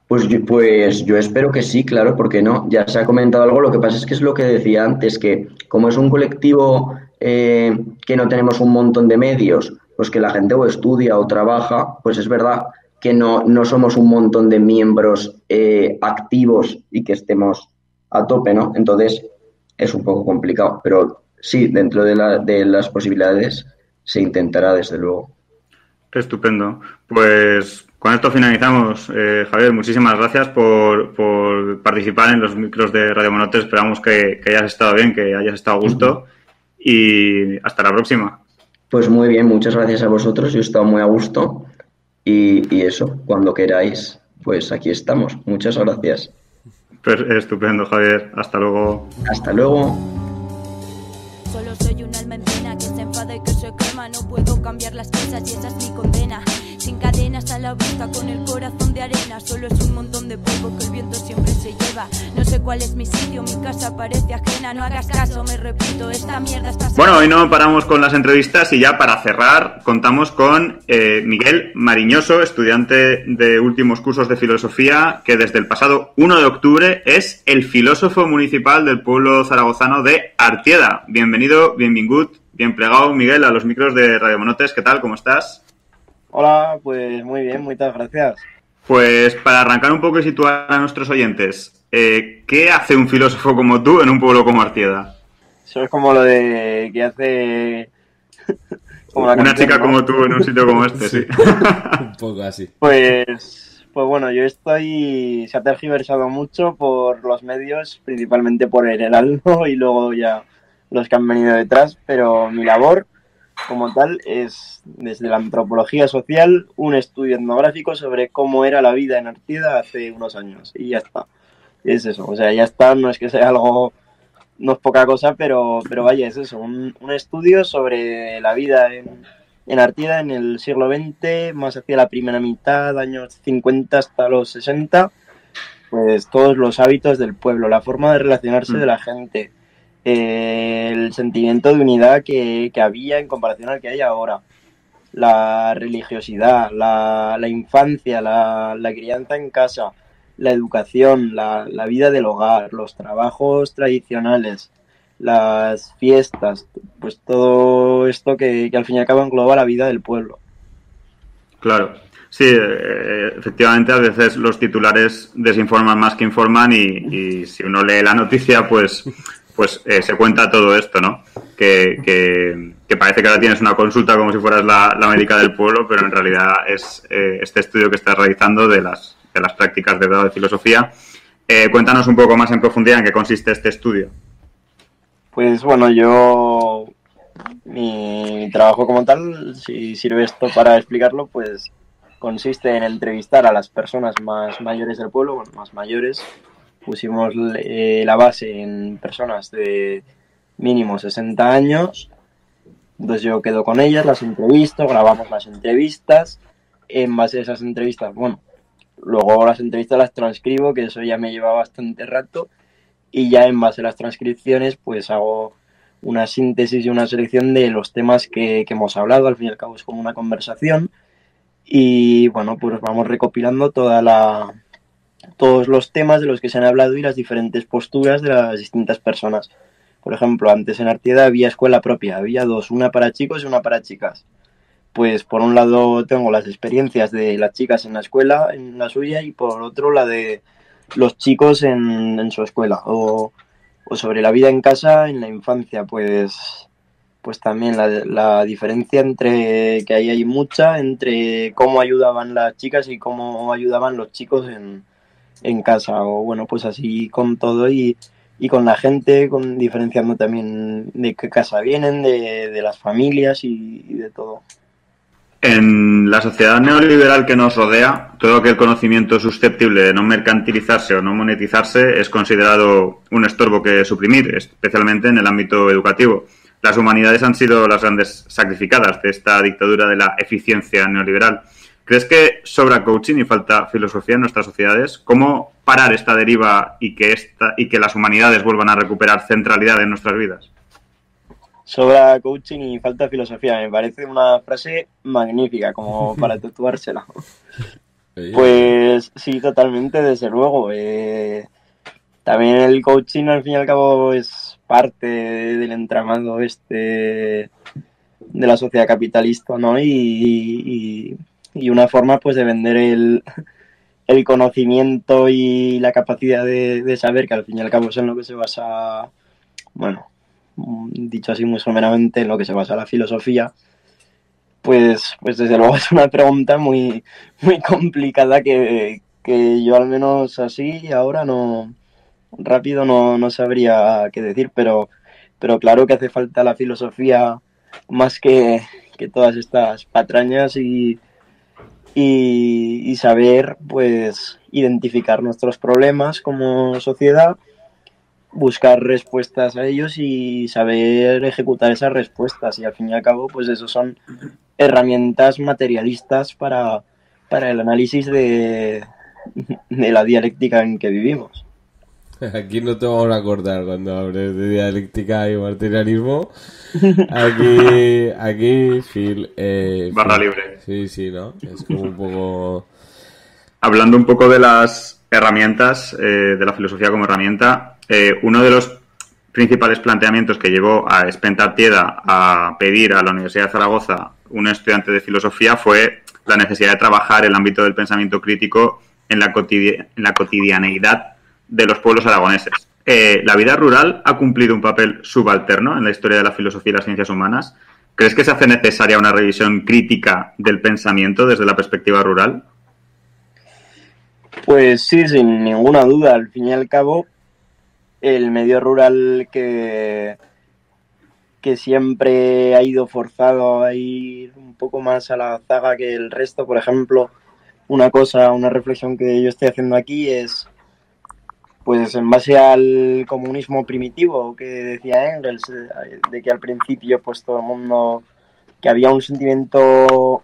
Pues yo espero que sí, claro, ¿por qué no? Ya se ha comentado algo, lo que pasa es lo que decía antes, que como es un colectivo que no tenemos un montón de medios, pues que la gente o estudia o trabaja, pues es verdad que no somos un montón de miembros activos y que estemos a tope, ¿no? Entonces es un poco complicado, pero sí, dentro de las posibilidades se intentará, desde luego. Estupendo. Pues con esto finalizamos. Javier, muchísimas gracias por participar en los micros de Radio Monotes. Esperamos que hayas estado bien, que hayas estado a gusto, y hasta la próxima. Pues muy bien, muchas gracias a vosotros, yo he estado muy a gusto y eso, cuando queráis, pues aquí estamos. Muchas gracias. Pues estupendo, Javier. Hasta luego. Hasta luego. Solo soy un alma en pena que se enfada y que se quema. No puedo cambiar las cosas y esa es mi condena. Sin cadenas a la vista, con el corazón de arena. Solo es un montón de polvo que el viento siempre se lleva. No sé cuál es mi sitio, mi casa parece ajena. No hagas caso, me repito, esta mierda está... Bueno, hoy no paramos con las entrevistas, y ya para cerrar contamos con Miguel Mariñoso, estudiante de últimos cursos de filosofía, que desde el pasado 1 de octubre es el filósofo municipal del pueblo zaragozano de Artieda. Bienvenido, bienvingut, bien plegado, Miguel, a los micros de Radio Monotes. ¿Qué tal? ¿Cómo estás? Hola, pues muy bien, muchas gracias. Pues para arrancar un poco y situar a nuestros oyentes, ¿qué hace un filósofo como tú en un pueblo como Artieda? Eso es como lo de que hace... como una canción, chica, ¿no?, como tú en un sitio como este, sí. Un poco así. Pues bueno, se ha tergiversado mucho por los medios, principalmente por el Heraldo y luego ya los que han venido detrás, pero mi labor como tal es, desde la antropología social, un estudio etnográfico sobre cómo era la vida en Artieda hace unos años, y ya está. Es eso, o sea, ya está, no es que sea algo, no es poca cosa, pero vaya, es eso, un estudio sobre la vida en Artieda en el siglo XX, más hacia la primera mitad, años 50 hasta los 60, pues todos los hábitos del pueblo, la forma de relacionarse de la gente, el sentimiento de unidad que había en comparación al que hay ahora, la religiosidad, la infancia, la crianza en casa, la educación, la vida del hogar, los trabajos tradicionales, las fiestas, pues todo esto que al fin y al cabo engloba la vida del pueblo. Claro, sí, efectivamente a veces los titulares desinforman más que informan, y si uno lee la noticia, pues pues se cuenta todo esto, ¿no? Que parece que ahora tienes una consulta como si fueras la médica del pueblo, pero en realidad es este estudio que estás realizando de las prácticas de grado de filosofía. Cuéntanos un poco más en profundidad en qué consiste este estudio. Pues bueno, mi trabajo como tal, si sirve esto para explicarlo, pues consiste en entrevistar a las personas más mayores del pueblo, bueno, más mayores. Pusimos la base en personas de mínimo 60 años. Entonces yo quedo con ellas, las entrevisto, grabamos las entrevistas. En base a esas entrevistas, bueno, luego las entrevistas las transcribo, que eso ya me lleva bastante rato. Y ya en base a las transcripciones, pues hago una síntesis y una selección de los temas que hemos hablado. Al fin y al cabo es como una conversación. Y bueno, pues vamos recopilando todos los temas de los que se han hablado y las diferentes posturas de las distintas personas. Por ejemplo, antes en Artieda había escuela propia, había dos, una para chicos y una para chicas. Pues por un lado tengo las experiencias de las chicas en la escuela, en la suya, y por otro la de los chicos en su escuela. O sobre la vida en casa, en la infancia, pues también la diferencia entre, que ahí hay mucha, entre cómo ayudaban las chicas y cómo ayudaban los chicos en casa, o bueno, pues así con todo y con la gente, diferenciando también de qué casa vienen, de las familias y de todo. En la sociedad neoliberal que nos rodea, todo aquel conocimiento susceptible de no mercantilizarse o no monetizarse es considerado un estorbo que suprimir, especialmente en el ámbito educativo. Las humanidades han sido las grandes sacrificadas de esta dictadura de la eficiencia neoliberal. ¿Crees que sobra coaching y falta filosofía en nuestras sociedades? ¿Cómo parar esta deriva y que las humanidades vuelvan a recuperar centralidad en nuestras vidas? Sobra coaching y falta filosofía. Me parece una frase magnífica, como para tatuársela. Pues sí, totalmente, desde luego. También el coaching, al fin y al cabo, es parte del entramado de la sociedad capitalista, ¿no? Y una forma, pues, de vender el conocimiento y la capacidad de saber, que al fin y al cabo es en lo que se basa, bueno, dicho así muy someramente, en lo que se basa la filosofía. Pues desde luego es una pregunta muy, muy complicada que yo al menos así ahora rápido no sabría qué decir, pero claro que hace falta la filosofía más que todas estas patrañas y saber, pues, identificar nuestros problemas como sociedad, buscar respuestas a ellos y saber ejecutar esas respuestas. Y al fin y al cabo, pues eso son herramientas materialistas para el análisis de la dialéctica en que vivimos. Aquí no te vamos a acordar cuando hables de dialéctica y materialismo. Aquí, Phil. Barra libre. Sí, ¿no? Es como un poco... Hablando un poco de las herramientas, de la filosofía como herramienta, uno de los principales planteamientos que llevó a Spenta Artieda a pedir a la Universidad de Zaragoza un estudiante de filosofía fue la necesidad de trabajar el ámbito del pensamiento crítico en la cotidianeidad de los pueblos aragoneses. ¿La vida rural ha cumplido un papel subalterno en la historia de la filosofía y las ciencias humanas? ¿Crees que se hace necesaria una revisión crítica del pensamiento desde la perspectiva rural? Pues sí, sin ninguna duda. Al fin y al cabo, el medio rural que siempre ha ido forzado a ir un poco más a la zaga que el resto. Por ejemplo, una reflexión que yo estoy haciendo aquí es, pues en base al comunismo primitivo que decía Engels, de que al principio pues todo el mundo, que había un sentimiento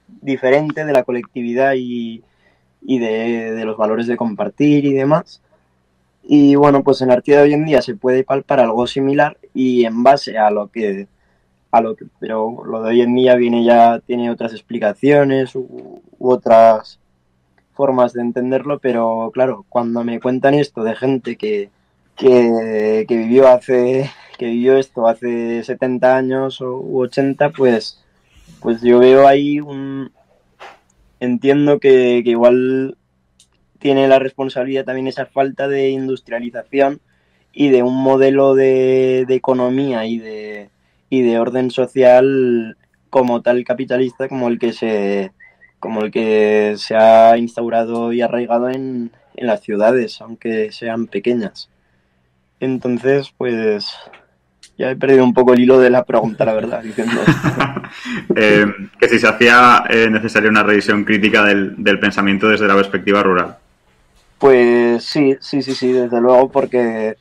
diferente de la colectividad y de los valores de compartir y demás. Y bueno, pues en Artieda hoy en día se puede palpar algo similar, y en base a lo que pero lo de hoy en día tiene otras explicaciones u otras formas de entenderlo, pero claro, cuando me cuentan esto de gente que vivió esto hace 70 años u 80, pues yo veo ahí entiendo que igual tiene la responsabilidad también esa falta de industrialización y de un modelo de economía y de orden social como tal capitalista, como el que se ha instaurado y arraigado en las ciudades, aunque sean pequeñas. Entonces, pues ya he perdido un poco el hilo de la pregunta, la verdad, diciendo que si se hacía necesaria una revisión crítica del pensamiento desde la perspectiva rural. Pues sí, desde luego, porque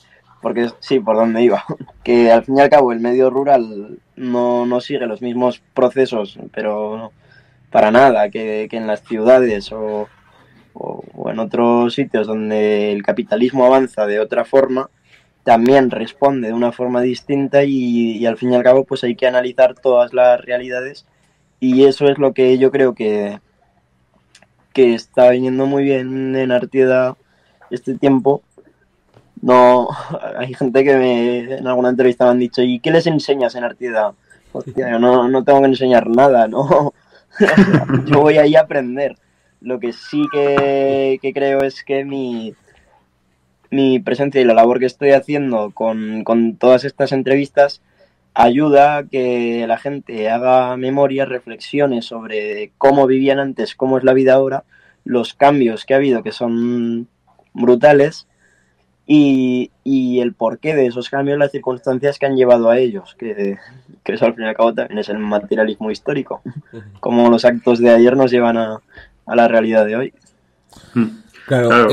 sí, por donde iba, que al fin y al cabo el medio rural no sigue los mismos procesos, pero no, para nada, que en las ciudades o en otros sitios donde el capitalismo avanza de otra forma, también responde de una forma distinta y al fin y al cabo pues hay que analizar todas las realidades, y eso es lo que yo creo que está viniendo muy bien en Artieda este tiempo. No, hay gente que en alguna entrevista me han dicho, ¿y qué les enseñas en Artieda? Hostia, yo no tengo que enseñar nada, ¿no? Yo voy ahí a aprender. Lo que sí que creo es que mi presencia y la labor que estoy haciendo con todas estas entrevistas ayuda a que la gente haga memoria, reflexiones sobre cómo vivían antes, cómo es la vida ahora, los cambios que ha habido, que son brutales, y el porqué de esos cambios, las circunstancias que han llevado a ellos, que eso al fin y al cabo también es el materialismo histórico, como los actos de ayer nos llevan a la realidad de hoy. Claro.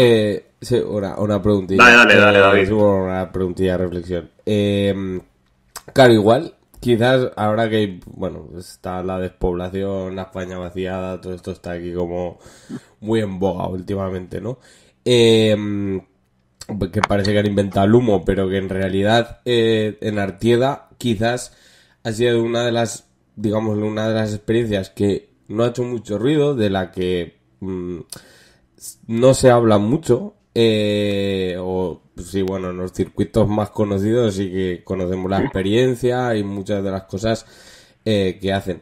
Sí, una preguntilla. Dale, David. Sí, una preguntilla, reflexión. Claro, igual, quizás ahora que, bueno, está la despoblación, la España vaciada, todo esto está aquí como muy en boga últimamente, ¿no? Que parece que han inventado el humo, pero que en realidad en Artieda quizás ha sido una de las experiencias que no ha hecho mucho ruido, de la que no se habla mucho, o sí, bueno, en los circuitos más conocidos sí que conocemos la experiencia y muchas de las cosas que hacen,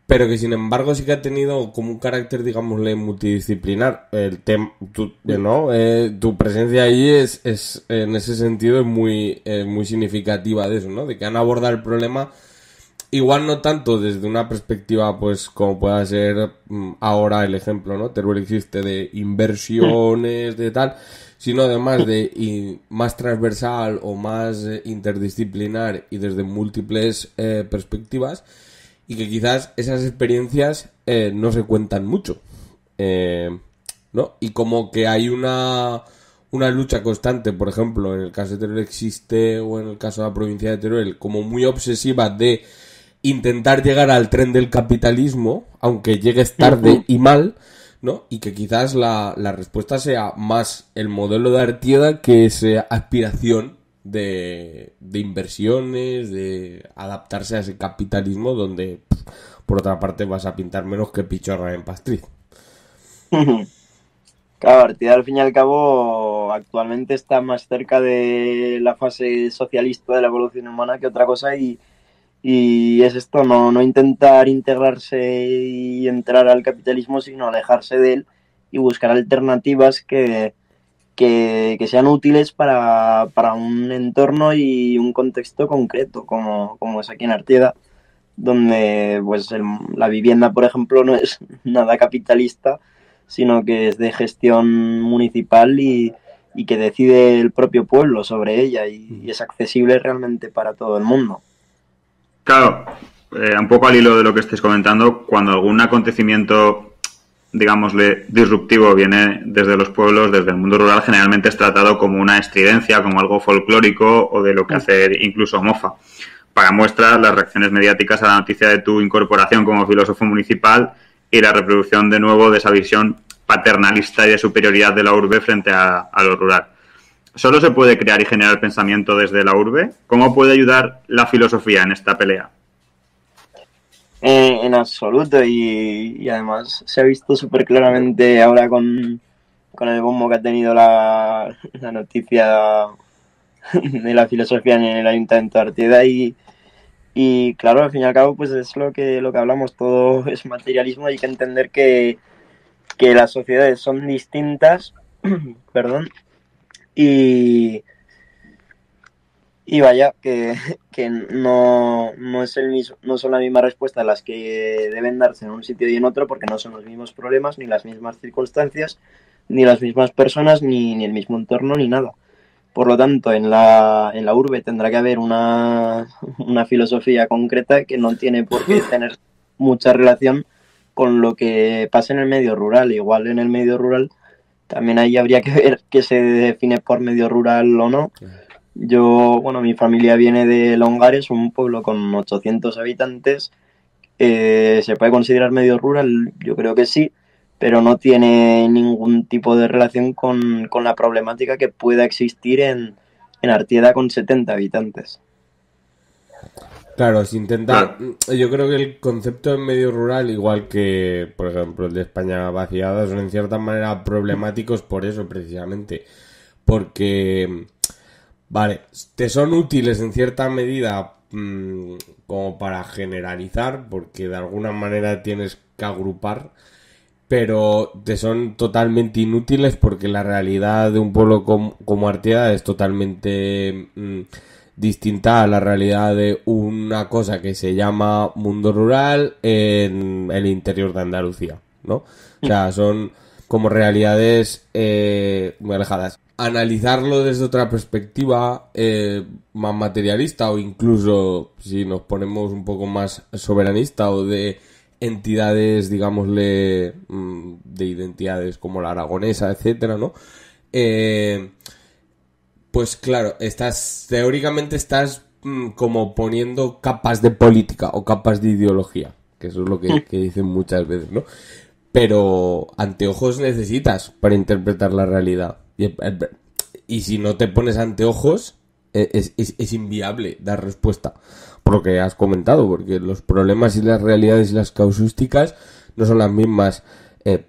pero que sin embargo sí que ha tenido como un carácter, digámosle, multidisciplinar. El tema, tu presencia ahí es en ese sentido es muy significativa de eso, ¿no? De que han abordado el problema igual no tanto desde una perspectiva, pues, como pueda ser ahora el ejemplo, ¿no? Teruel existe de inversiones, de tal, sino además de más transversal o más interdisciplinar y desde múltiples perspectivas, y que quizás esas experiencias no se cuentan mucho, ¿no? Y como que hay una lucha constante, por ejemplo, en el caso de Teruel existe, o en el caso de la provincia de Teruel, como muy obsesiva de intentar llegar al tren del capitalismo, aunque llegues tarde y mal, ¿no? Y que quizás la respuesta sea más el modelo de Artieda que esa aspiración de inversiones, de adaptarse a ese capitalismo donde, por otra parte, vas a pintar menos que pichorra en Pastriz. Claro, Artieda al fin y al cabo actualmente está más cerca de la fase socialista de la evolución humana que otra cosa, y es esto, no intentar integrarse y entrar al capitalismo, sino alejarse de él y buscar alternativas que sean útiles para un entorno y un contexto concreto, como es aquí en Artieda, donde pues la vivienda, por ejemplo, no es nada capitalista, sino que es de gestión municipal y que decide el propio pueblo sobre ella, y es accesible realmente para todo el mundo. Claro, un poco al hilo de lo que estés comentando, cuando algún acontecimiento, digámosle, disruptivo viene desde los pueblos, desde el mundo rural, generalmente es tratado como una estridencia, como algo folclórico o de lo que hacer incluso mofa. Para muestra, las reacciones mediáticas a la noticia de tu incorporación como filósofo municipal y la reproducción de nuevo de esa visión paternalista y de superioridad de la urbe frente a lo rural. ¿Solo se puede crear y generar pensamiento desde la urbe? ¿Cómo puede ayudar la filosofía en esta pelea? En absoluto, y además se ha visto súper claramente ahora con el bombo que ha tenido la noticia de la filosofía en el Ayuntamiento de Artieda, y claro, al fin y al cabo pues es lo que hablamos, todo es materialismo. Hay que entender que las sociedades son distintas perdón, y Y vaya, que no es no son la misma respuesta las que deben darse en un sitio y en otro, porque no son los mismos problemas, ni las mismas circunstancias, ni las mismas personas, ni el mismo entorno, ni nada. Por lo tanto, en la urbe tendrá que haber una filosofía concreta que no tiene por qué tener mucha relación con lo que pasa en el medio rural. Igual en el medio rural también ahí habría que ver qué se define por medio rural o no. Mi familia viene de Longares, un pueblo con 800 habitantes. ¿Se puede considerar medio rural? Yo creo que sí, pero no tiene ningún tipo de relación con la problemática que pueda existir en Artieda con 70 habitantes. Claro, se intenta... Yo creo que el concepto de medio rural, igual que, por ejemplo, el de España vaciada, son en cierta manera problemáticos por eso, precisamente. Porque, vale, te son útiles en cierta medida como para generalizar, porque de alguna manera tienes que agrupar, pero te son totalmente inútiles porque la realidad de un pueblo como Artieda es totalmente distinta a la realidad de una cosa que se llama mundo rural en el interior de Andalucía, ¿no? O sea, son como realidades muy alejadas. Analizarlo desde otra perspectiva más materialista, o incluso si nos ponemos un poco más soberanista, o de entidades, digámosle, de identidades como la aragonesa, etcétera, ¿no? Pues claro, teóricamente estás como poniendo capas de política o capas de ideología, que eso es lo que dicen muchas veces, ¿no? Pero anteojos necesitas para interpretar la realidad. Y si no te pones anteojos, es inviable dar respuesta. Por lo que has comentado, porque los problemas y las realidades y las casuísticas no son las mismas,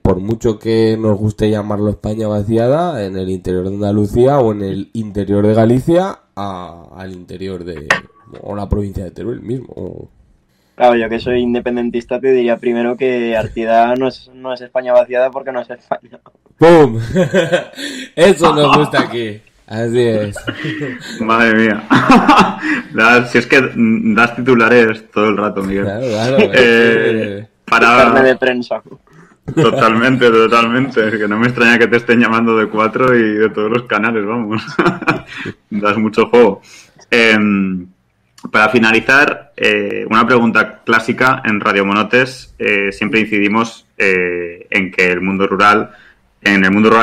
por mucho que nos guste llamarlo España vaciada, en el interior de Andalucía o en el interior de Galicia, al interior o la provincia de Teruel mismo. Claro, yo que soy independentista te diría primero que Artieda no es España vaciada porque no es España. ¡Pum! Eso nos gusta aquí. Así es. Madre mía. Si es que das titulares todo el rato, Miguel. Claro. Carne de prensa. Totalmente. Es que no me extraña que te estén llamando de 4 y de todos los canales, vamos. Das mucho juego. Para finalizar, una pregunta clásica en Radio Monotes. Siempre incidimos en que en el mundo rural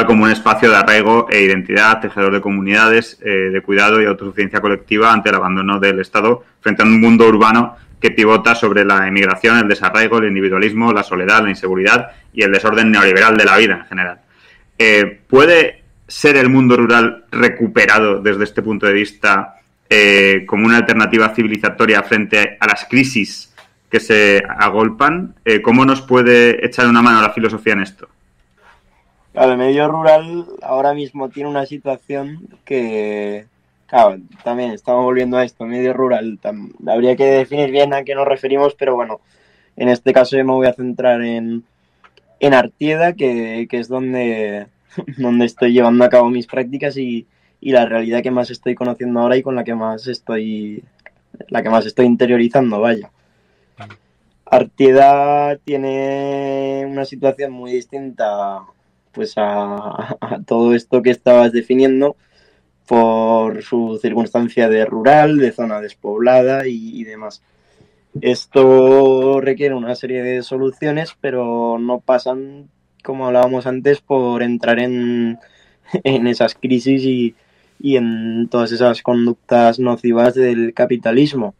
como un espacio de arraigo e identidad, tejedor de comunidades, de cuidado y autosuficiencia colectiva ante el abandono del Estado frente a un mundo urbano que pivota sobre la emigración, el desarraigo, el individualismo, la soledad, la inseguridad y el desorden neoliberal de la vida en general. ¿Puede ser el mundo rural recuperado desde este punto de vista como una alternativa civilizatoria frente a las crisis que se agolpan? ¿Cómo nos puede echar una mano la filosofía en esto? Claro, el medio rural ahora mismo tiene una situación que, claro, también estamos volviendo a esto, medio rural. Habría que definir bien a qué nos referimos, pero bueno, en este caso yo me voy a centrar en Artieda, que es donde estoy llevando a cabo mis prácticas y la realidad que más estoy conociendo ahora y con la que más estoy interiorizando, vaya. Artieda tiene una situación muy distinta pues a todo esto que estabas definiendo por su circunstancia de rural, de zona despoblada y demás. Esto requiere una serie de soluciones, pero no pasan, como hablábamos antes, por entrar en esas crisis y en todas esas conductas nocivas del capitalismo.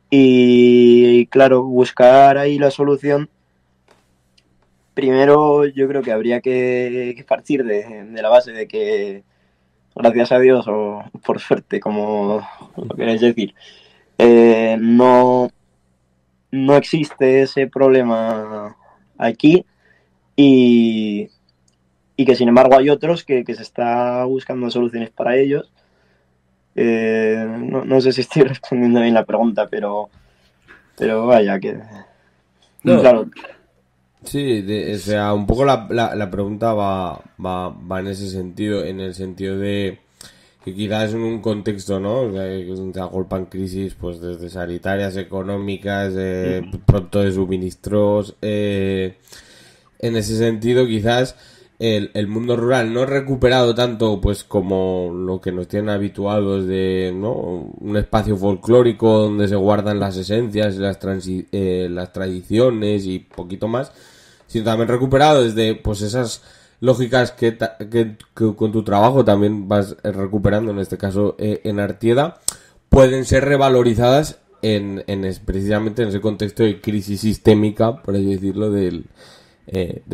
Y claro, buscar ahí la solución. Primero, yo creo que habría que partir de la base de que, gracias a Dios o por suerte, como lo queréis decir, no existe ese problema aquí y que sin embargo hay otros que se está buscando soluciones para ellos. No sé si estoy respondiendo bien la pregunta, pero vaya que... No. Claro. Sí, o sea, un poco la pregunta va en ese sentido, en el sentido de que quizás en un contexto, ¿no? Que se agolpan crisis, pues desde sanitarias, económicas, pronto de suministros. En ese sentido, quizás el mundo rural no recuperado tanto, pues como lo que nos tienen habituados de, ¿no? Un espacio folclórico donde se guardan las esencias, las tradiciones y poquito más, sino también recuperado desde, pues esas lógicas que con tu trabajo también vas recuperando, en este caso en Artieda, pueden ser revalorizadas precisamente en ese contexto de crisis sistémica, por así decirlo, del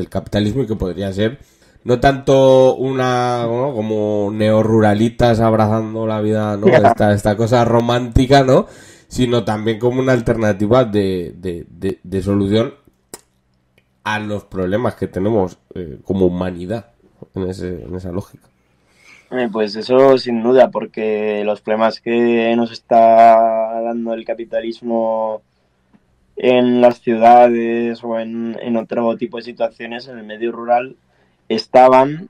capitalismo, y que podría ser no tanto ¿no? como neoruralitas abrazando la vida, ¿no? esta cosa romántica, ¿no? Sino también como una alternativa de solución a los problemas que tenemos como humanidad en esa lógica. Pues eso sin duda, porque los problemas que nos está dando el capitalismo en las ciudades o en otro tipo de situaciones en el medio rural estaban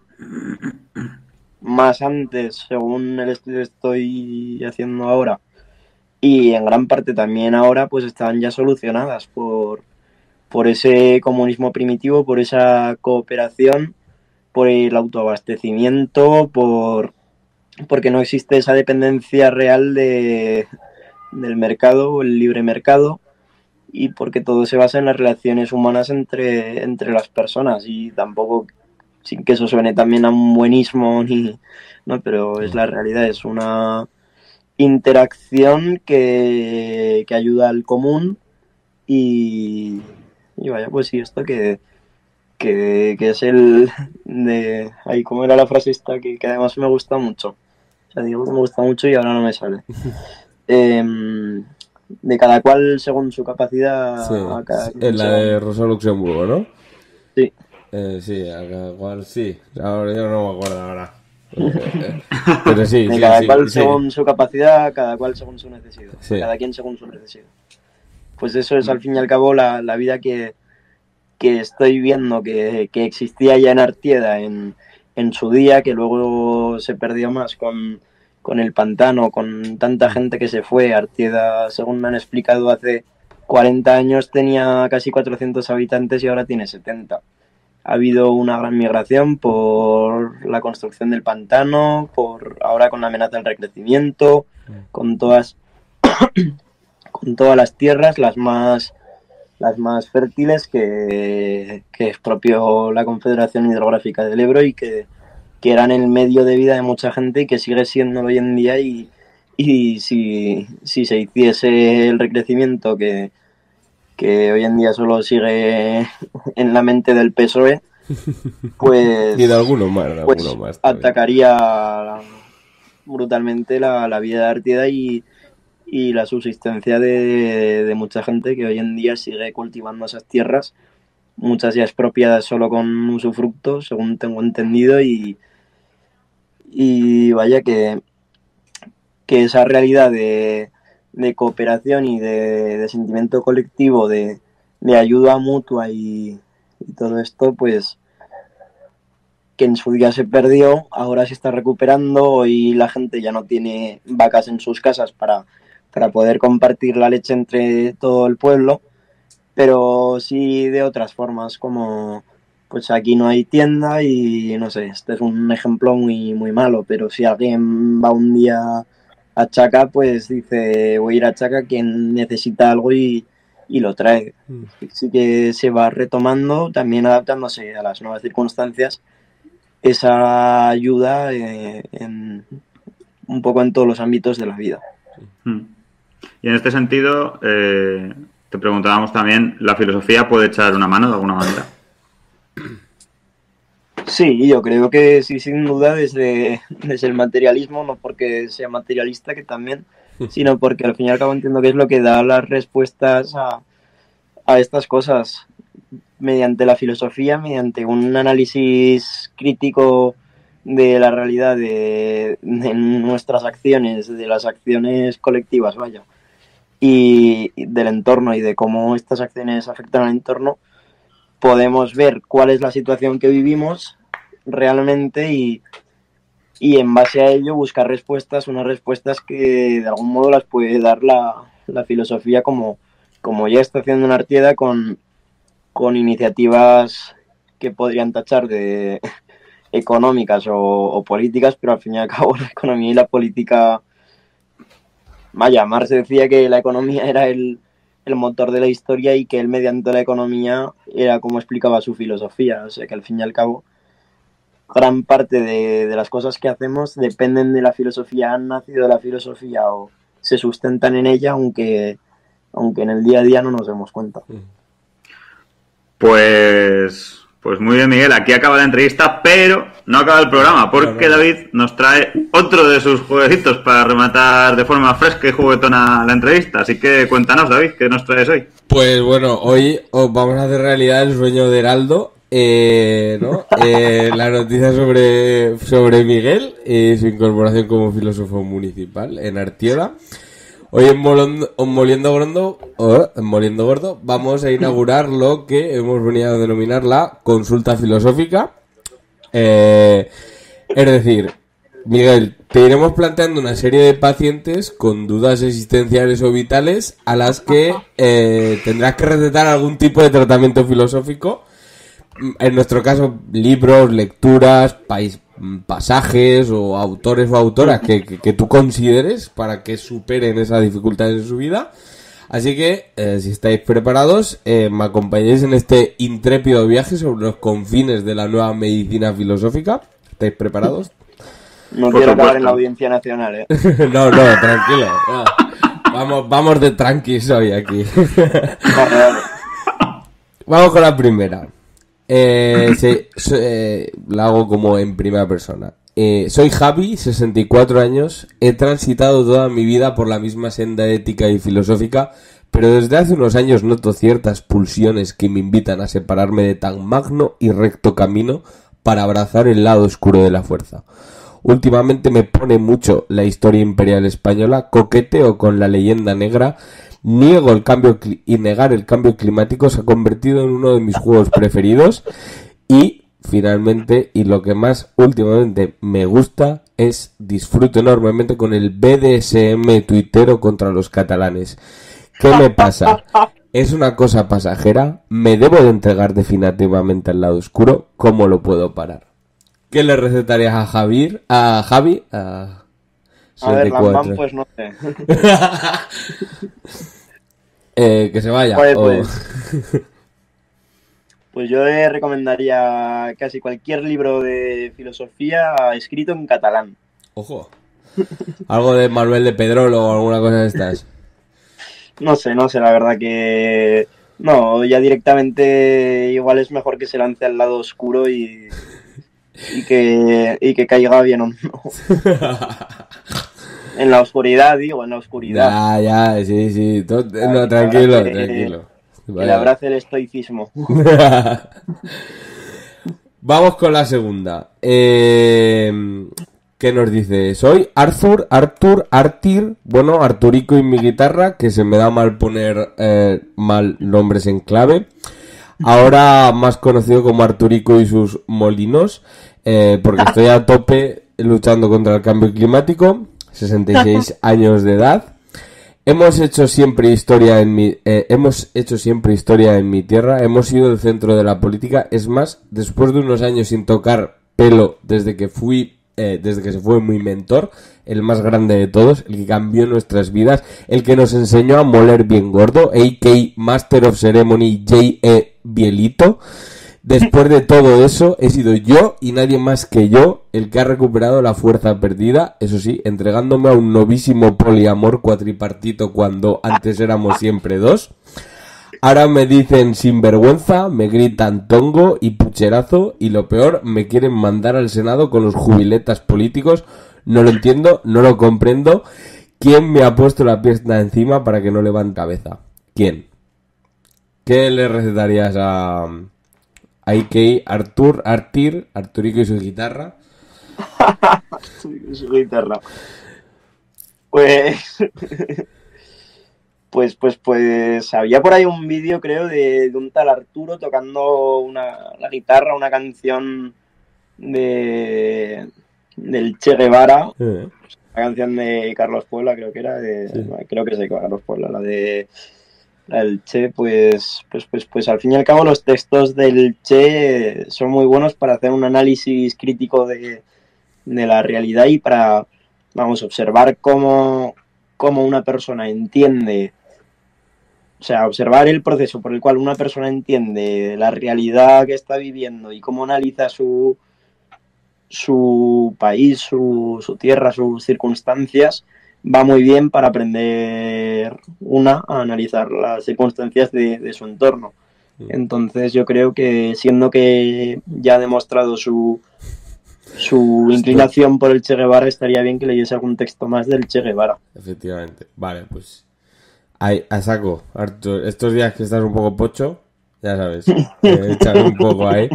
más antes, según el estudio que estoy haciendo ahora, y en gran parte también ahora, pues estaban ya solucionadas por ese comunismo primitivo, por esa cooperación, por el autoabastecimiento, porque no existe esa dependencia real del mercado o el libre mercado, y porque todo se basa en las relaciones humanas entre las personas, y tampoco, sin que eso suene también a un buenismo, no, pero es la realidad, es una interacción que ayuda al común. Y vaya, pues sí, esto que es el de... Ay, ¿cómo era la frase esta? Que además me gusta mucho. O sea, digo que me gusta mucho y ahora no me sale. De cada cual según su capacidad. Sí, es la de Rosa Luxemburgo, ¿no? Sí. Sí, a cada cual sí. Ahora yo no me acuerdo ahora. Pero sí, de sí, cada sí, cual sí. según su capacidad, cada cual según su necesidad. Sí. Cada quien según su necesidad. Pues eso es al fin y al cabo la vida que estoy viendo que existía ya en Artieda en su día, que luego se perdió más con el pantano, con tanta gente que se fue. Artieda, según me han explicado, hace 40 años tenía casi 400 habitantes y ahora tiene 70. Ha habido una gran migración por la construcción del pantano, ahora con la amenaza del recrecimiento, con todas las tierras, las más fértiles que expropió la Confederación Hidrográfica del Ebro y que eran el medio de vida de mucha gente y que sigue siendo hoy en día, y si se hiciese el recrecimiento que hoy en día solo sigue en la mente del PSOE, pues y de algunos más atacaría brutalmente la vida de Artieda y la subsistencia de mucha gente que hoy en día sigue cultivando esas tierras, muchas ya expropiadas solo con usufructo, según tengo entendido, y vaya que esa realidad de cooperación y de sentimiento colectivo, de ayuda mutua y todo esto, pues que en su día se perdió, ahora se está recuperando. Hoy la gente ya no tiene vacas en sus casas para poder compartir la leche entre todo el pueblo, pero sí de otras formas, como pues aquí no hay tienda y no sé, este es un ejemplo muy, muy malo, pero si alguien va un día a Chaca, pues dice, voy a ir a Chaca, quien necesita algo y lo trae. Sí que se va retomando, también adaptándose a las nuevas circunstancias, esa ayuda un poco en todos los ámbitos de la vida. Y en este sentido, te preguntábamos también, ¿la filosofía puede echar una mano de alguna manera? Sí, yo creo que sí, sin duda, desde el materialismo, no porque sea materialista, que también, sino porque al fin y al cabo entiendo que es lo que da las respuestas a estas cosas, mediante la filosofía, mediante un análisis crítico de la realidad, de nuestras acciones, de las acciones colectivas, vaya, y del entorno y de cómo estas acciones afectan al entorno, podemos ver cuál es la situación que vivimos realmente y y en base a ello buscar respuestas, unas respuestas que de algún modo las puede dar la filosofía como ya está haciendo en Artieda con iniciativas que podrían tachar de económicas o políticas, pero al fin y al cabo la economía y la política... Vaya, Marx decía que la economía era el motor de la historia y que él mediante la economía era como explicaba su filosofía. O sea que al fin y al cabo gran parte de las cosas que hacemos dependen de la filosofía, han nacido de la filosofía o se sustentan en ella, aunque en el día a día no nos demos cuenta. Pues muy bien, Miguel, aquí acaba la entrevista, pero no acaba el programa, porque David nos trae otro de sus jueguecitos para rematar de forma fresca y juguetona la entrevista. Así que cuéntanos, David, ¿qué nos traes hoy? Pues bueno, hoy os vamos a hacer realidad el sueño de Heraldo, ¿no? La noticia sobre Miguel y su incorporación como filósofo municipal en Artieda. Hoy en Moliendo Gordo vamos a inaugurar lo que hemos venido a denominar la consulta filosófica. Es decir, Miguel, te iremos planteando una serie de pacientes con dudas existenciales o vitales a las que tendrás que recetar algún tipo de tratamiento filosófico. En nuestro caso, libros, lecturas, pasajes o autores o autoras que tú consideres para que superen esas dificultades en su vida. Así que, si estáis preparados, me acompañéis en este intrépido viaje sobre los confines de la nueva medicina filosófica. ¿Estáis preparados? No quiero acabar en la Audiencia Nacional, ¿eh? No, tranquilo. No. Vamos de tranquis hoy aquí. Vale. Vamos con la primera. La hago como en primera persona. Soy Javi, 64 años. He transitado toda mi vida por la misma senda ética y filosófica, pero desde hace unos años noto ciertas pulsiones que me invitan a separarme de tan magno y recto camino para abrazar el lado oscuro de la fuerza. Últimamente me pone mucho la historia imperial española, coqueteo con la leyenda negra. Niego el cambio y negar el cambio climático se ha convertido en uno de mis juegos preferidos. Y finalmente, y lo que más últimamente me gusta, es disfruto enormemente con el BDSM tuitero contra los catalanes. ¿Qué me pasa? ¿Es una cosa pasajera? ¿Me debo de entregar definitivamente al lado oscuro? ¿Cómo lo puedo parar? ¿Qué le recetarías a Javi? A ver, Lambán, pues no sé. Que se vaya. Pues yo le recomendaría casi cualquier libro de filosofía escrito en catalán. Ojo. Algo de Manuel de Pedrolo o alguna cosa de estas. No sé, la verdad que... No, ya directamente igual es mejor que se lance al lado oscuro y que caiga bien hondo. En la oscuridad, digo, en la oscuridad. Ya, sí. No, tranquilo. Que le abrace el estoicismo. Vamos con la segunda. ¿Qué nos dice? Soy Artur, bueno, Arturico y mi guitarra, que se me da mal poner mal nombres en clave. Ahora más conocido como Arturico y sus molinos, porque estoy a tope luchando contra el cambio climático. 66 años de edad. Hemos hecho siempre historia en mi tierra. Hemos sido el centro de la política. Es más, después de unos años sin tocar pelo desde que se fue mi mentor, el más grande de todos, el que cambió nuestras vidas, el que nos enseñó a moler bien gordo, a.k.a. Master of Ceremony J.E. Bielito. Después de todo eso, he sido yo y nadie más que yo el que ha recuperado la fuerza perdida, eso sí, entregándome a un novísimo poliamor cuatripartito cuando antes éramos siempre dos. Ahora me dicen sinvergüenza, me gritan tongo y pucherazo y lo peor, me quieren mandar al Senado con los jubiletas políticos. No lo entiendo, no lo comprendo. ¿Quién me ha puesto la pierna encima para que no levante cabeza? ¿Quién? ¿Qué le recetarías a Arturico y su guitarra? Arturico y su guitarra. Pues había por ahí un vídeo, creo, de un tal Arturo tocando la guitarra, una canción de del Che Guevara, Sí. la canción de Carlos Puebla, creo que era, creo que es de Carlos Puebla, la del Che, pues al fin y al cabo los textos del Che son muy buenos para hacer un análisis crítico de la realidad y para, vamos, observar cómo una persona entiende, o sea, observar el proceso por el cual una persona entiende la realidad que está viviendo y cómo analiza su país, su tierra, sus circunstancias, va muy bien para aprender a analizar las circunstancias de su entorno. Entonces yo creo que, siendo que ya ha demostrado su inclinación por el Che Guevara, estaría bien que leyese algún texto más del Che Guevara. Efectivamente. Vale, pues ahí, a saco, Artur. Estos días que estás un poco pocho, ya sabes, échale un poco ahí.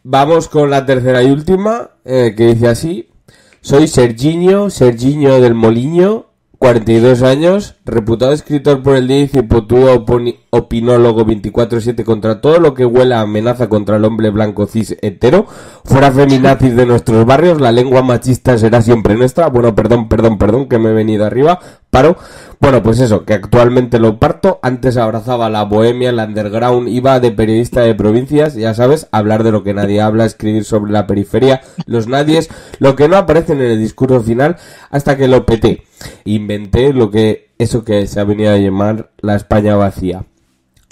Vamos con la tercera y última, que dice así: soy Serginho del Moliño, 42 años, reputado escritor por el día y cipotudo opinólogo 24/7 contra todo lo que huela a amenaza contra el hombre blanco cis hetero. Fuera feminazis de nuestros barrios, la lengua machista será siempre nuestra. Bueno, perdón, que me he venido arriba. Paro. Bueno, pues eso, que actualmente lo parto. Antes abrazaba la bohemia, el underground, iba de periodista de provincias, ya sabes, hablar de lo que nadie habla, escribir sobre la periferia, los nadies, lo que no aparece en el discurso final, hasta que lo peté. Inventé eso que se ha venido a llamar la España vacía.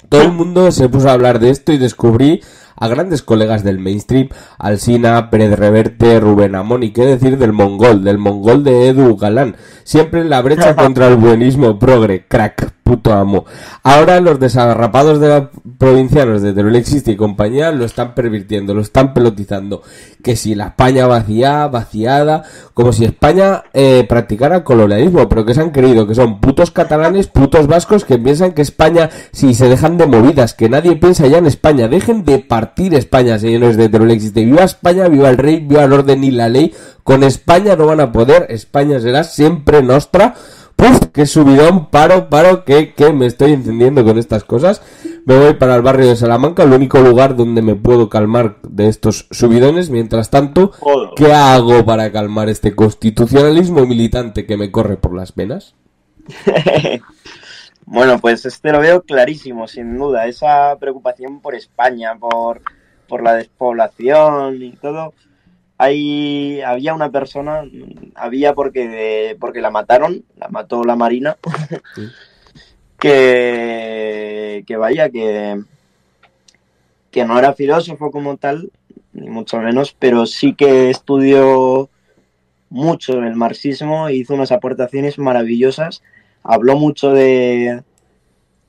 Todo el mundo se puso a hablar de esto y descubrí a grandes colegas del mainstream, Alsina, Pérez Reverte, Rubén Amón, y qué decir del mongol de Edu Galán, siempre en la brecha contra el buenismo progre, crack, puto amo. Ahora los desagarrapados de los provincianos de Teruel Existe y compañía lo están pervirtiendo, lo están pelotizando, que si la España vaciada, como si España practicara colonialismo, pero que se han creído que son putos catalanes, putos vascos, que piensan que España, si se dejan de movidas, que nadie piensa ya en España, dejen de partir España, señores de Teruel Existe. Viva España, viva el rey, viva el orden y la ley. Con España no van a poder, España será siempre nostra. Puf, qué subidón, paro, que me estoy encendiendo con estas cosas. Me voy para el barrio de Salamanca, el único lugar donde me puedo calmar de estos subidones. Mientras tanto, ¿qué hago para calmar este constitucionalismo militante que me corre por las venas? Bueno, pues lo veo clarísimo, sin duda. Esa preocupación por España, por la despoblación y todo. Había una persona, porque la mató la Marina, sí. que no era filósofo como tal, ni mucho menos, pero sí que estudió mucho el marxismo e hizo unas aportaciones maravillosas. Habló mucho del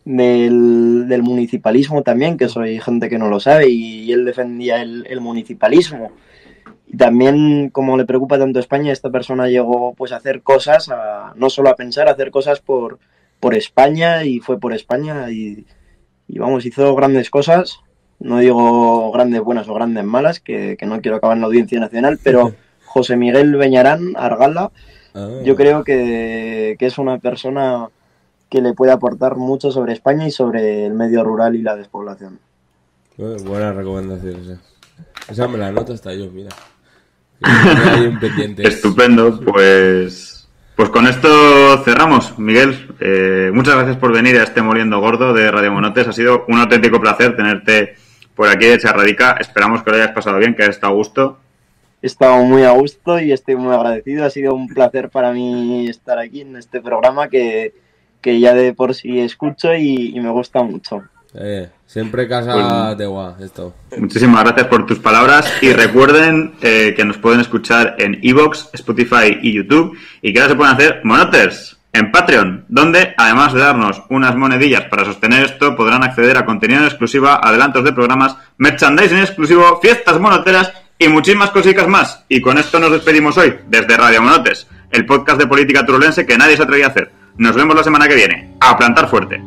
municipalismo también, que soy gente que no lo sabe, y él defendía el municipalismo. Y también, como le preocupa tanto a España, esta persona llegó pues a hacer cosas, no solo a pensar, a hacer cosas por España, y fue por España y vamos, hizo grandes cosas. No digo grandes buenas o grandes malas, que no quiero acabar en la Audiencia Nacional, pero José Miguel Beñarán Argala, yo creo que es una persona que le puede aportar mucho sobre España y sobre el medio rural y la despoblación. Buena recomendación esa. Esa me la anoto hasta yo, mira. Hay un pendiente. Estupendo, pues con esto cerramos, Miguel. Muchas gracias por venir a este Moliendo Gordo de Radio Monotes. Ha sido un auténtico placer tenerte por aquí de Charradica. Esperamos que lo hayas pasado bien, que hayas estado a gusto. He estado muy a gusto y estoy muy agradecido. Ha sido un placer para mí estar aquí en este programa que ya de por sí escucho y me gusta mucho. Siempre casa de guau, esto. Muchísimas gracias por tus palabras y recuerden que nos pueden escuchar en iVoox, Spotify y YouTube, y que ahora se pueden hacer monoters en Patreon, donde además de darnos unas monedillas para sostener esto, podrán acceder a contenido exclusivo, adelantos de programas, merchandising exclusivo, fiestas monoteras y muchísimas cositas más. Y con esto nos despedimos hoy desde Radio Monotes, el podcast de política turulense que nadie se atrevía a hacer. Nos vemos la semana que viene. A plantar fuerte.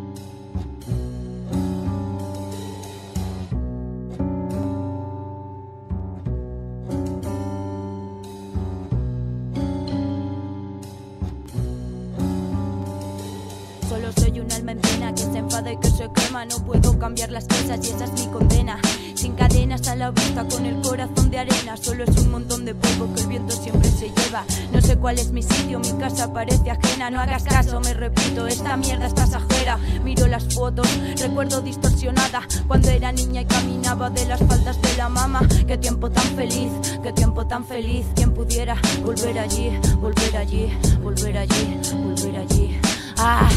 crema. No puedo cambiar las cosas y esa es mi condena. Sin cadenas a la vista, con el corazón de arena. Solo es un montón de polvo que el viento siempre se lleva. No sé cuál es mi sitio, mi casa parece ajena. No hagas caso, me repito, esta mierda es pasajera. Miro las fotos, recuerdo distorsionada cuando era niña y caminaba de las faldas de la mama. Qué tiempo tan feliz, qué tiempo tan feliz. Quien pudiera volver allí, volver allí, volver allí, volver allí. Ah.